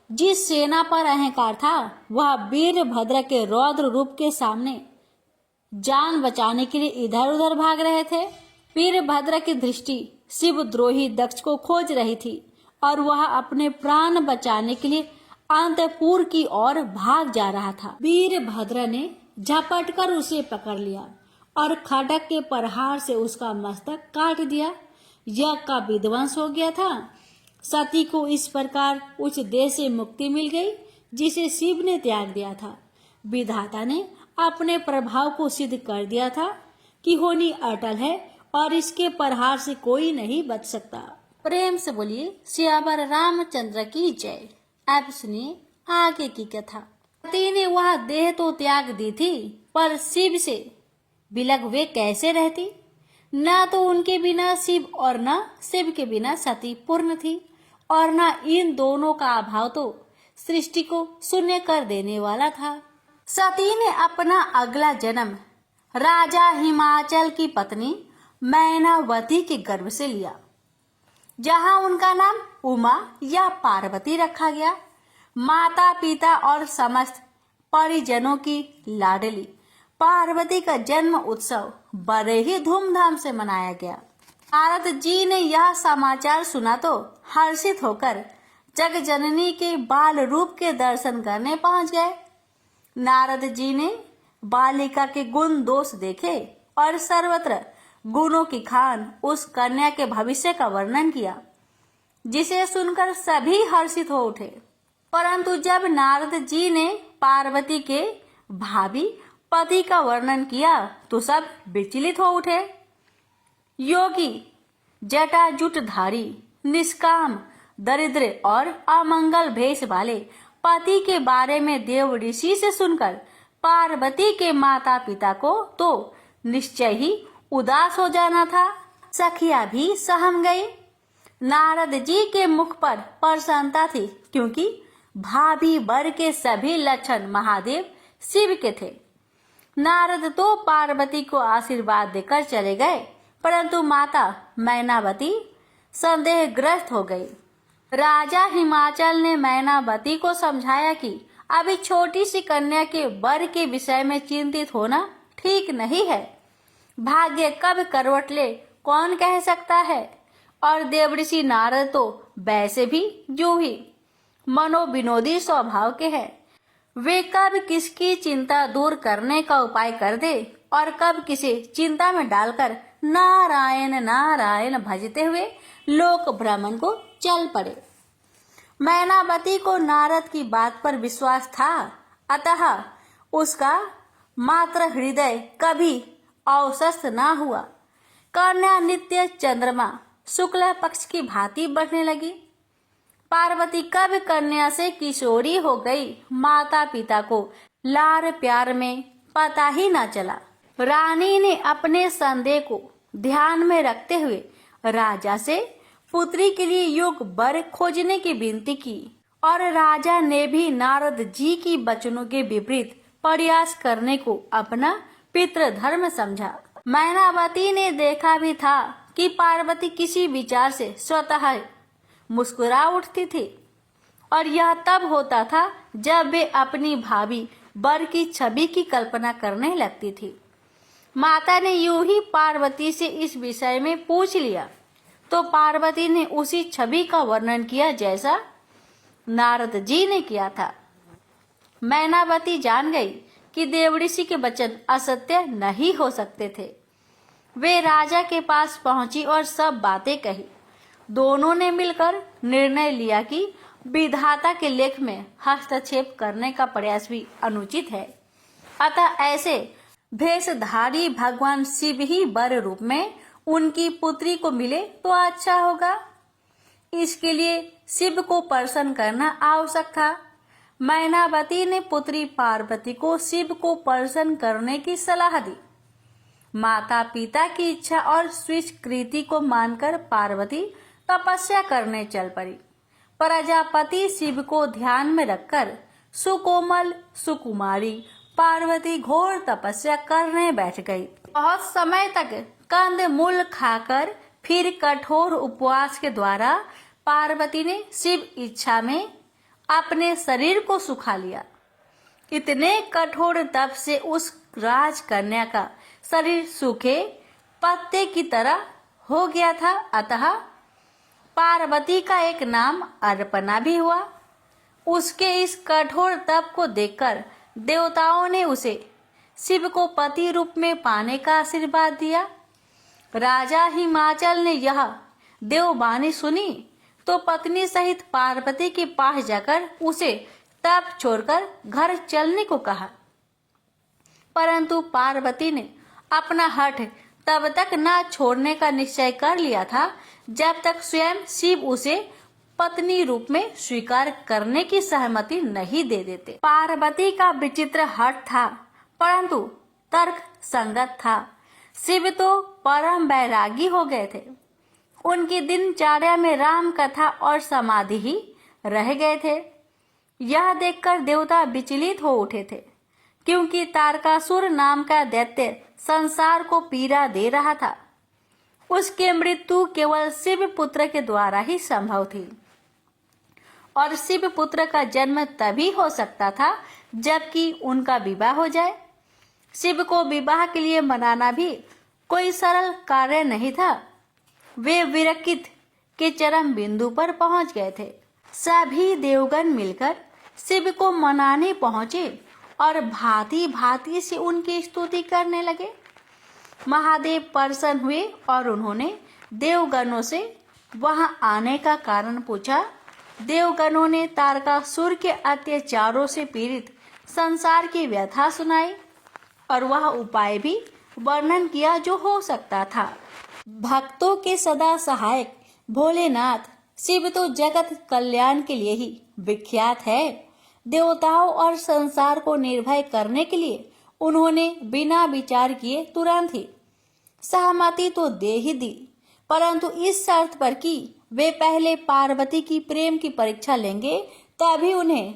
जिस सेना पर अहंकार था, वह वीरभद्र के रौद्र रूप के सामने जान बचाने के लिए इधर उधर भाग रहे थे। वीरभद्र की दृष्टि शिवद्रोही दक्ष को खोज रही थी और वह अपने प्राण बचाने के लिए अंतपुर की ओर भाग जा रहा था। वीरभद्र ने झपट कर उसे पकड़ लिया और खड्ग के प्रहार से उसका मस्तक काट दिया। यज्ञ का विध्वंस हो गया था। सती को इस प्रकार उस देह से मुक्ति मिल गई जिसे शिव ने त्याग दिया था। विधाता ने अपने प्रभाव को सिद्ध कर दिया था कि होनी अटल है और इसके प्रहार से कोई नहीं बच सकता। प्रेम से बोलिए सियावर रामचंद्र की जय। अब सुनिए आगे की कथा। सती ने वह देह तो त्याग दी थी, पर शिव से बिलग वे कैसे रहती। न तो उनके बिना शिव और न शिव के बिना सती पूर्ण थी, और न इन दोनों का अभाव तो सृष्टि को शून्य कर देने वाला था। सती ने अपना अगला जन्म राजा हिमाचल की पत्नी मैनावती के गर्भ से लिया, जहां उनका नाम उमा या पार्वती रखा गया। माता पिता और समस्त परिजनों की लाडली पार्वती का जन्म उत्सव बड़े ही धूमधाम से मनाया गया। नारद जी ने यह समाचार सुना तो हर्षित होकर जगजननी के बाल रूप के दर्शन करने पहुंच गए। नारद जी ने बालिका के गुण दोष देखे और सर्वत्र गुणों की खान उस कन्या के भविष्य का वर्णन किया, जिसे सुनकर सभी हर्षित हो उठे। परंतु जब नारद जी ने पार्वती के भावी पति का वर्णन किया तो सब विचलित हो उठे। योगी, जटाजुटधारी, निष्काम, दरिद्र और अमंगल भेष वाले पति के बारे में देव ऋषि से सुनकर पार्वती के माता पिता को तो निश्चय ही उदास हो जाना था। सखिया भी सहम गई। नारद जी के मुख पर प्रसन्नता थी, क्योंकि भाभी वर के सभी लक्षण महादेव शिव के थे। नारद तो पार्वती को आशीर्वाद देकर चले गए, परंतु माता मैनावती संदेहग्रस्त हो गई। राजा हिमाचल ने मैनावती को समझाया कि अभी छोटी सी कन्या के वर के विषय में चिंतित होना ठीक नहीं है। भाग्य कब करवट ले कौन कह सकता है, और देवऋषि नारद तो वैसे भी जूही मनोविनोदी स्वभाव के हैं। वे कब किसकी चिंता दूर करने का उपाय कर दे और कब किसे चिंता में डालकर नारायण नारायण भजते हुए लोक भ्रमण को चल पड़े। मैनावती को नारद की बात पर विश्वास था, अतः उसका मात्र हृदय कभी अवसस्त न हुआ। कन्या नित्य चंद्रमा शुक्ल पक्ष की भांति बढ़ने लगी। पार्वती कब कन्या से किशोरी हो गई, माता पिता को लार प्यार में पता ही न चला। रानी ने अपने संदेह को ध्यान में रखते हुए राजा से पुत्री के लिए योग्य वर खोजने की विनती की और राजा ने भी नारद जी की वचनों के विपरीत प्रयास करने को अपना पितृधर्म समझा। मैनावती ने देखा भी था कि पार्वती किसी विचार से स्वतः मुस्कुरा उठती थी, और यह तब होता था जब वे अपनी भाभी वर की छवि की कल्पना करने लगती थी। माता ने यूं ही पार्वती से इस विषय में पूछ लिया तो पार्वती ने उसी छवि का वर्णन किया जैसा नारद जी ने किया था। मैनावती जान गई कि देवऋषि के वचन असत्य नहीं हो सकते थे। वे राजा के पास पहुंची और सब बातें कही। दोनों ने मिलकर निर्णय लिया कि विधाता के लेख में हस्तक्षेप करने का प्रयास भी अनुचित है, अतः ऐसे भेषधारी भगवान शिव ही वर रूप में उनकी पुत्री को मिले तो अच्छा होगा। इसके लिए शिव को प्रसन्न करना आवश्यक था। मैनावती ने पुत्री पार्वती को शिव को प्रसन्न करने की सलाह दी। माता पिता की इच्छा और स्वीकृति को मानकर पार्वती तपस्या करने चल पड़ी। प्रजापति शिव को ध्यान में रखकर सुकोमल सुकुमारी पार्वती घोर तपस्या करने बैठ गई। बहुत समय तक कंद मूल खाकर फिर कठोर उपवास के द्वारा पार्वती ने शिव इच्छा में अपने शरीर को सुखा लिया। इतने कठोर तप से उस राजकन्या का शरीर सूखे पत्ते की तरह हो गया था, अतः पार्वती का एक नाम अर्पणा भी हुआ। उसके इस कठोर तप को देखकर देवताओं ने उसे शिव को पति रूप में पाने का आशीर्वाद दिया। राजा हिमाचल ने यह देववाणी सुनी तो पत्नी सहित पार्वती के पास जाकर उसे तप छोड़कर घर चलने को कहा, परंतु पार्वती ने अपना हठ तब तक न छोड़ने का निश्चय कर लिया था जब तक स्वयं शिव उसे पत्नी रूप में स्वीकार करने की सहमति नहीं दे देते। पार्वती का विचित्र हठ था, परंतु तर्क संगत था। शिव तो परम बैरागी हो गए थे। उनकी दिनचर्या में राम कथा और समाधि ही रह गए थे। यह देखकर देवता विचलित हो उठे थे, क्योंकि तारकासुर नाम का दैत्य संसार को पीड़ा दे रहा था। उसकी मृत्यु केवल शिव पुत्र के द्वारा ही संभव थी, और शिव पुत्र का जन्म तभी हो सकता था जबकि उनका विवाह हो जाए। शिव को विवाह के लिए मनाना भी कोई सरल कार्य नहीं था। वे विरकित के चरम बिंदु पर पहुंच गए थे। सभी देवगण मिलकर शिव को मनाने पहुंचे और भांति भांति से उनकी स्तुति करने लगे। महादेव प्रसन्न हुए और उन्होंने देवगणों से वहां आने का कारण पूछा। देवगणों ने तारकासुर के अत्याचारों से पीड़ित संसार की व्यथा सुनाई और वह उपाय भी वर्णन किया जो हो सकता था। भक्तों के सदा सहायक भोलेनाथ शिव तो जगत कल्याण के लिए ही विख्यात है। देवताओं और संसार को निर्भय करने के लिए उन्होंने बिना विचार किए तुरंत ही सहमति तो दे ही दी, परंतु इस शर्त पर कि वे पहले पार्वती की प्रेम की परीक्षा लेंगे, तभी उन्हें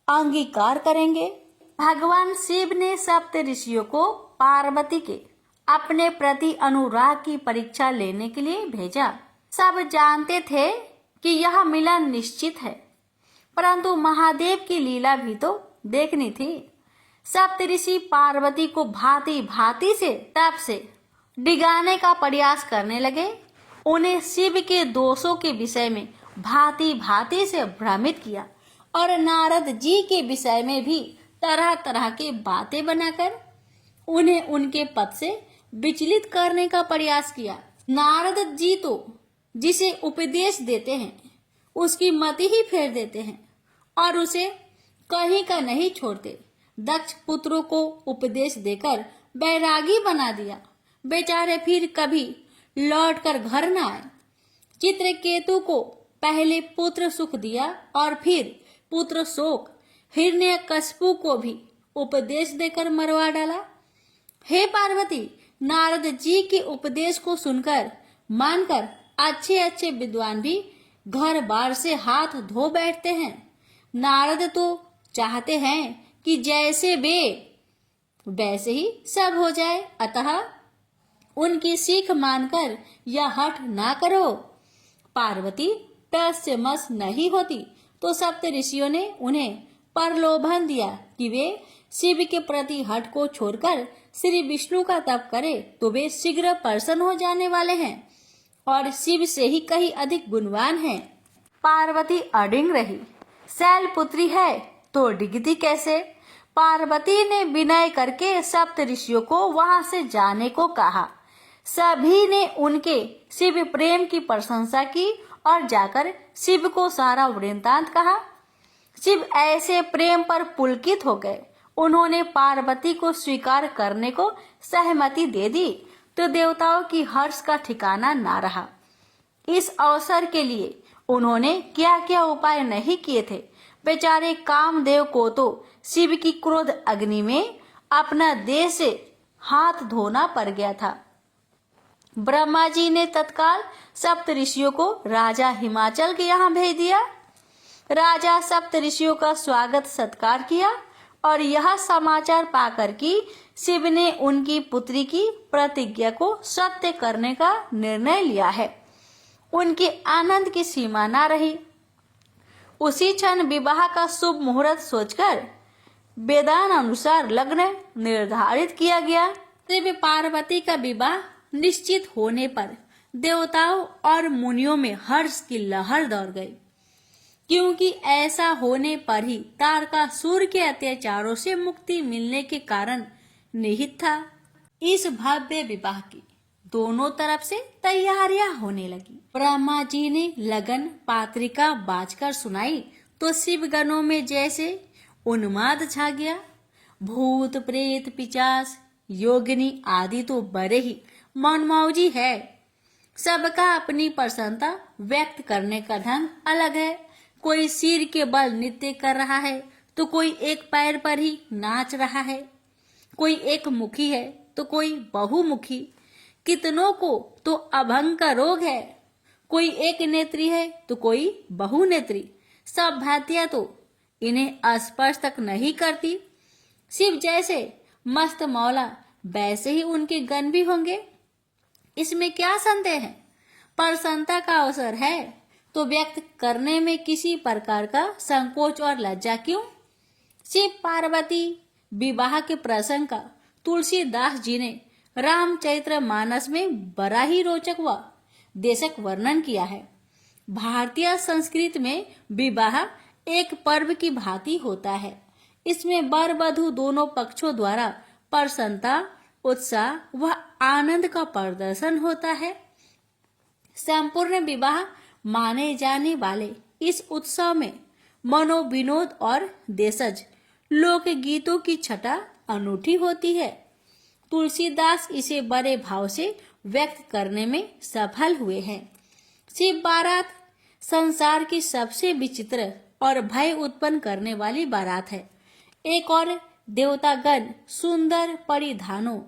अंगीकार करेंगे। भगवान शिव ने सप्त ऋषियों को पार्वती के अपने प्रति अनुराग की परीक्षा लेने के लिए भेजा। सब जानते थे कि यह मिलन निश्चित है, परंतु महादेव की लीला भी तो देखनी थी। सप्तऋषि पार्वती को भांति भांति से तप से डिगाने का प्रयास करने लगे। उन्हें शिव के दोषों के विषय में भांति भांति से भ्रमित किया और नारद जी के विषय में भी तरह तरह की बातें बनाकर उन्हें उनके पद से विचलित करने का प्रयास किया। नारद जी तो जिसे उपदेश देते हैं उसकी मति ही फेर देते हैं और उसे कहीं का नहीं छोड़ते। दक्ष पुत्रों को उपदेश देकर बैरागी बना दिया। बेचारे फिर कभी लौटकर घर न आए। चित्रकेतु को पहले पुत्र सुख दिया और फिर पुत्र शोक। हिरण्यकशिपु को भी उपदेश देकर मरवा डाला। हे पार्वती, नारद जी के उपदेश को सुनकर मानकर अच्छे अच्छे विद्वान भी घर बार से हाथ धो बैठते हैं, नारद तो चाहते हैं कि जैसे वे वैसे ही सब हो जाए, अतः उनकी सीख मानकर यह हठ ना करो। पार्वती टस से मस नहीं होती तो सप्त ऋषियों ने उन्हें प्रलोभन दिया कि वे शिव के प्रति हठ को छोड़कर श्री विष्णु का तप करे तो वे शीघ्र प्रसन्न हो जाने वाले हैं और शिव से ही कहीं अधिक गुणवान हैं। पार्वती अडिंग रही। शैलपुत्री है तो डिगती कैसे? पार्वती ने विनय करके सप्त ऋषियों को वहां से जाने को कहा। सभी ने उनके शिव प्रेम की प्रशंसा की और जाकर शिव को सारा वृत्तांत कहा। शिव ऐसे प्रेम पर पुलकित हो गए। उन्होंने पार्वती को स्वीकार करने को सहमति दे दी तो देवताओं की हर्ष का ठिकाना ना रहा। इस अवसर के लिए उन्होंने क्या क्या उपाय नहीं किए थे। बेचारे कामदेव को तो शिव की क्रोध अग्नि में अपना देह से हाथ धोना पड़ गया था। ब्रह्मा जी ने तत्काल सप्त ऋषियों को राजा हिमाचल के यहाँ भेज दिया। राजा सप्त ऋषियों का स्वागत सत्कार किया और यह समाचार पाकर कि शिव ने उनकी पुत्री की प्रतिज्ञा को सत्य करने का निर्णय लिया है, उनके आनंद की सीमा न रही। उसी क्षण विवाह का शुभ मुहूर्त सोचकर वेदान अनुसार लग्न निर्धारित किया गया। शिव पार्वती का विवाह निश्चित होने पर देवताओं और मुनियों में हर्ष की लहर दौड़ गई, क्योंकि ऐसा होने पर ही तारकासुर के अत्याचारों से मुक्ति मिलने के कारण निहित था। इस भव्य विवाह की दोनों तरफ से तैयारियां होने लगी। ब्रह्मा जी ने लगन पात्रिका बाजकर सुनाई तो शिवगणों में जैसे उन्माद छा गया। भूत प्रेत पिशाच योगिनी आदि तो बड़े ही मनमौजी है। सबका अपनी प्रसन्नता व्यक्त करने का ढंग अलग है। कोई सिर के बल नृत्य कर रहा है तो कोई एक पैर पर ही नाच रहा है। कोई एक मुखी है तो कोई बहुमुखी। कितनों को तो अभंग का रोग है। कोई एक नेत्री है तो कोई बहुनेत्री। सब भांतियां तो इन्हें स्पर्श तक नहीं करती। शिव जैसे मस्त मौला वैसे ही उनके गण भी होंगे, इसमें क्या संदेह है। प्रसन्नता का अवसर है तो व्यक्त करने में किसी प्रकार का संकोच और लज्जा क्यों। शिव पार्वती विवाह के प्रसंग का तुलसीदास जी ने रामचरित्र मानस में बड़ा ही रोचक व देशक वर्णन किया है। भारतीय संस्कृति में विवाह एक पर्व की भांति होता है। इसमें वर वधू दोनों पक्षों द्वारा प्रसन्नता उत्साह व आनंद का प्रदर्शन होता है। संपूर्ण विवाह माने जाने वाले इस उत्सव में मनोविनोद और देशज लोक गीतों की छटा अनूठी होती है। तुलसीदास इसे बड़े भाव से व्यक्त करने में सफल हुए हैं। शिव बारात संसार की सबसे विचित्र और भय उत्पन्न करने वाली बारात है। एक और देवतागण सुंदर परिधानों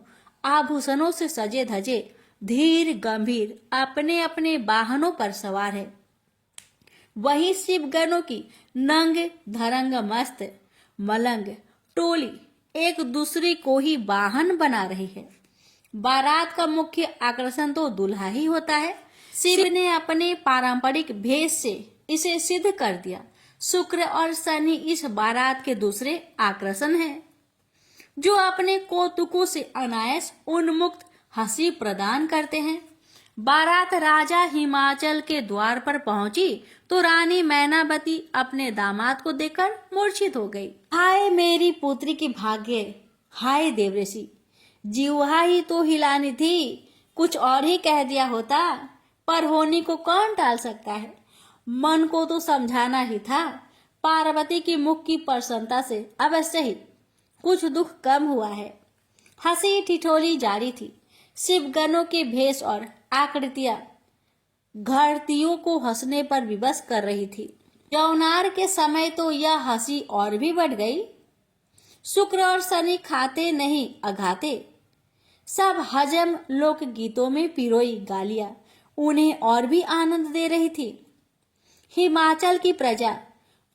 आभूषणों से सजे धजे धीर गंभीर अपने अपने वाहनों पर सवार है। वही शिवगणों की नंग धरंग मस्त मलंग टोली एक दूसरे को ही वाहन बना रही है। बारात का मुख्य आकर्षण तो दूल्हा ही होता है। शिव ने अपने पारंपरिक भेष से इसे सिद्ध कर दिया। शुक्र और शनि इस बारात के दूसरे आकर्षण हैं, जो अपने कौतुकों से अनायास उन्मुक्त हंसी प्रदान करते हैं। बारात राजा हिमाचल के द्वार पर पहुंची तो रानी मैनावती अपने दामाद को देखकर मूर्छित हो गई। हाय मेरी पुत्री के भाग्य, हाय देवऋषि, जीवा ही तो हिलानी थी, कुछ और ही कह दिया होता, पर होनी को कौन टाल सकता है। मन को तो समझाना ही था। पार्वती की मुख की प्रसन्नता से अवश्य ही कुछ दुख कम हुआ है। हंसी ठिठोली जारी थी। शिवगणों के भेष और आकृतियां घरतियों को हंसने पर विवश कर रही थी। यौनार के समय तो यह हंसी और भी बढ़ गई। शुक्र और शनि खाते नहीं अघाते। सब हजम लोक गीतों में पिरोई गालियां उन्हें और भी आनंद दे रही थी। हिमाचल की प्रजा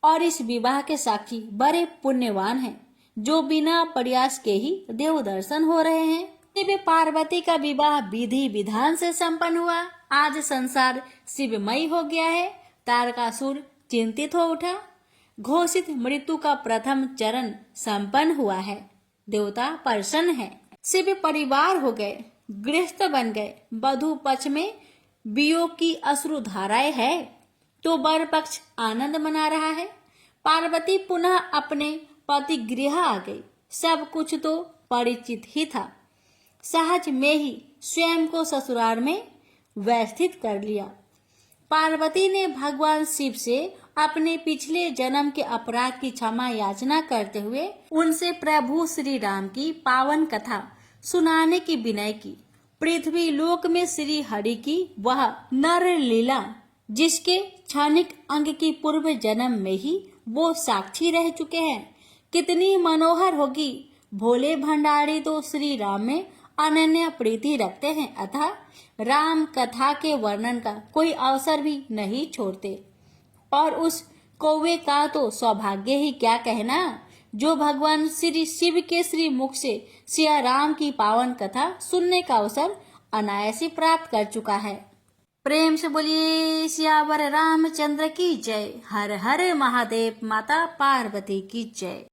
और इस विवाह के साक्षी बड़े पुण्यवान हैं, जो बिना प्रयास के ही देव दर्शन हो रहे हैं। शिव पार्वती का विवाह विधि विधान से संपन्न हुआ। आज संसार शिवमय हो गया है। तारकासुर चिंतित हो उठा। घोषित मृत्यु का प्रथम चरण संपन्न हुआ है। देवता प्रसन्न है। शिव परिवार हो गए, गृहस्थ बन गए। वधु पक्ष में वियोग की अश्रु धाराएं है तो वर पक्ष आनंद मना रहा है। पार्वती पुनः अपने पति गृह आ गई। सब कुछ तो परिचित ही था। सहज में ही स्वयं को ससुराल में व्यवस्थित कर लिया। पार्वती ने भगवान शिव से अपने पिछले जन्म के अपराध की क्षमा याचना करते हुए उनसे प्रभु श्री राम की पावन कथा सुनाने की विनय की। पृथ्वी लोक में श्री हरि की वह नर लीला, जिसके क्षणिक अंग की पूर्व जन्म में ही वो साक्षी रह चुके हैं, कितनी मनोहर होगी। भोले भंडारी तो श्री राम में अनन्य प्रीति रखते हैं, अतः राम कथा के वर्णन का कोई अवसर भी नहीं छोड़ते। और उस कौवे का तो सौभाग्य ही क्या कहना, जो भगवान श्री शिव के श्री मुख से सिया राम की पावन कथा सुनने का अवसर अनायास ही प्राप्त कर चुका है। प्रेम से बोलिए सियावर रामचंद्र की जय। हर हर महादेव। माता पार्वती की जय।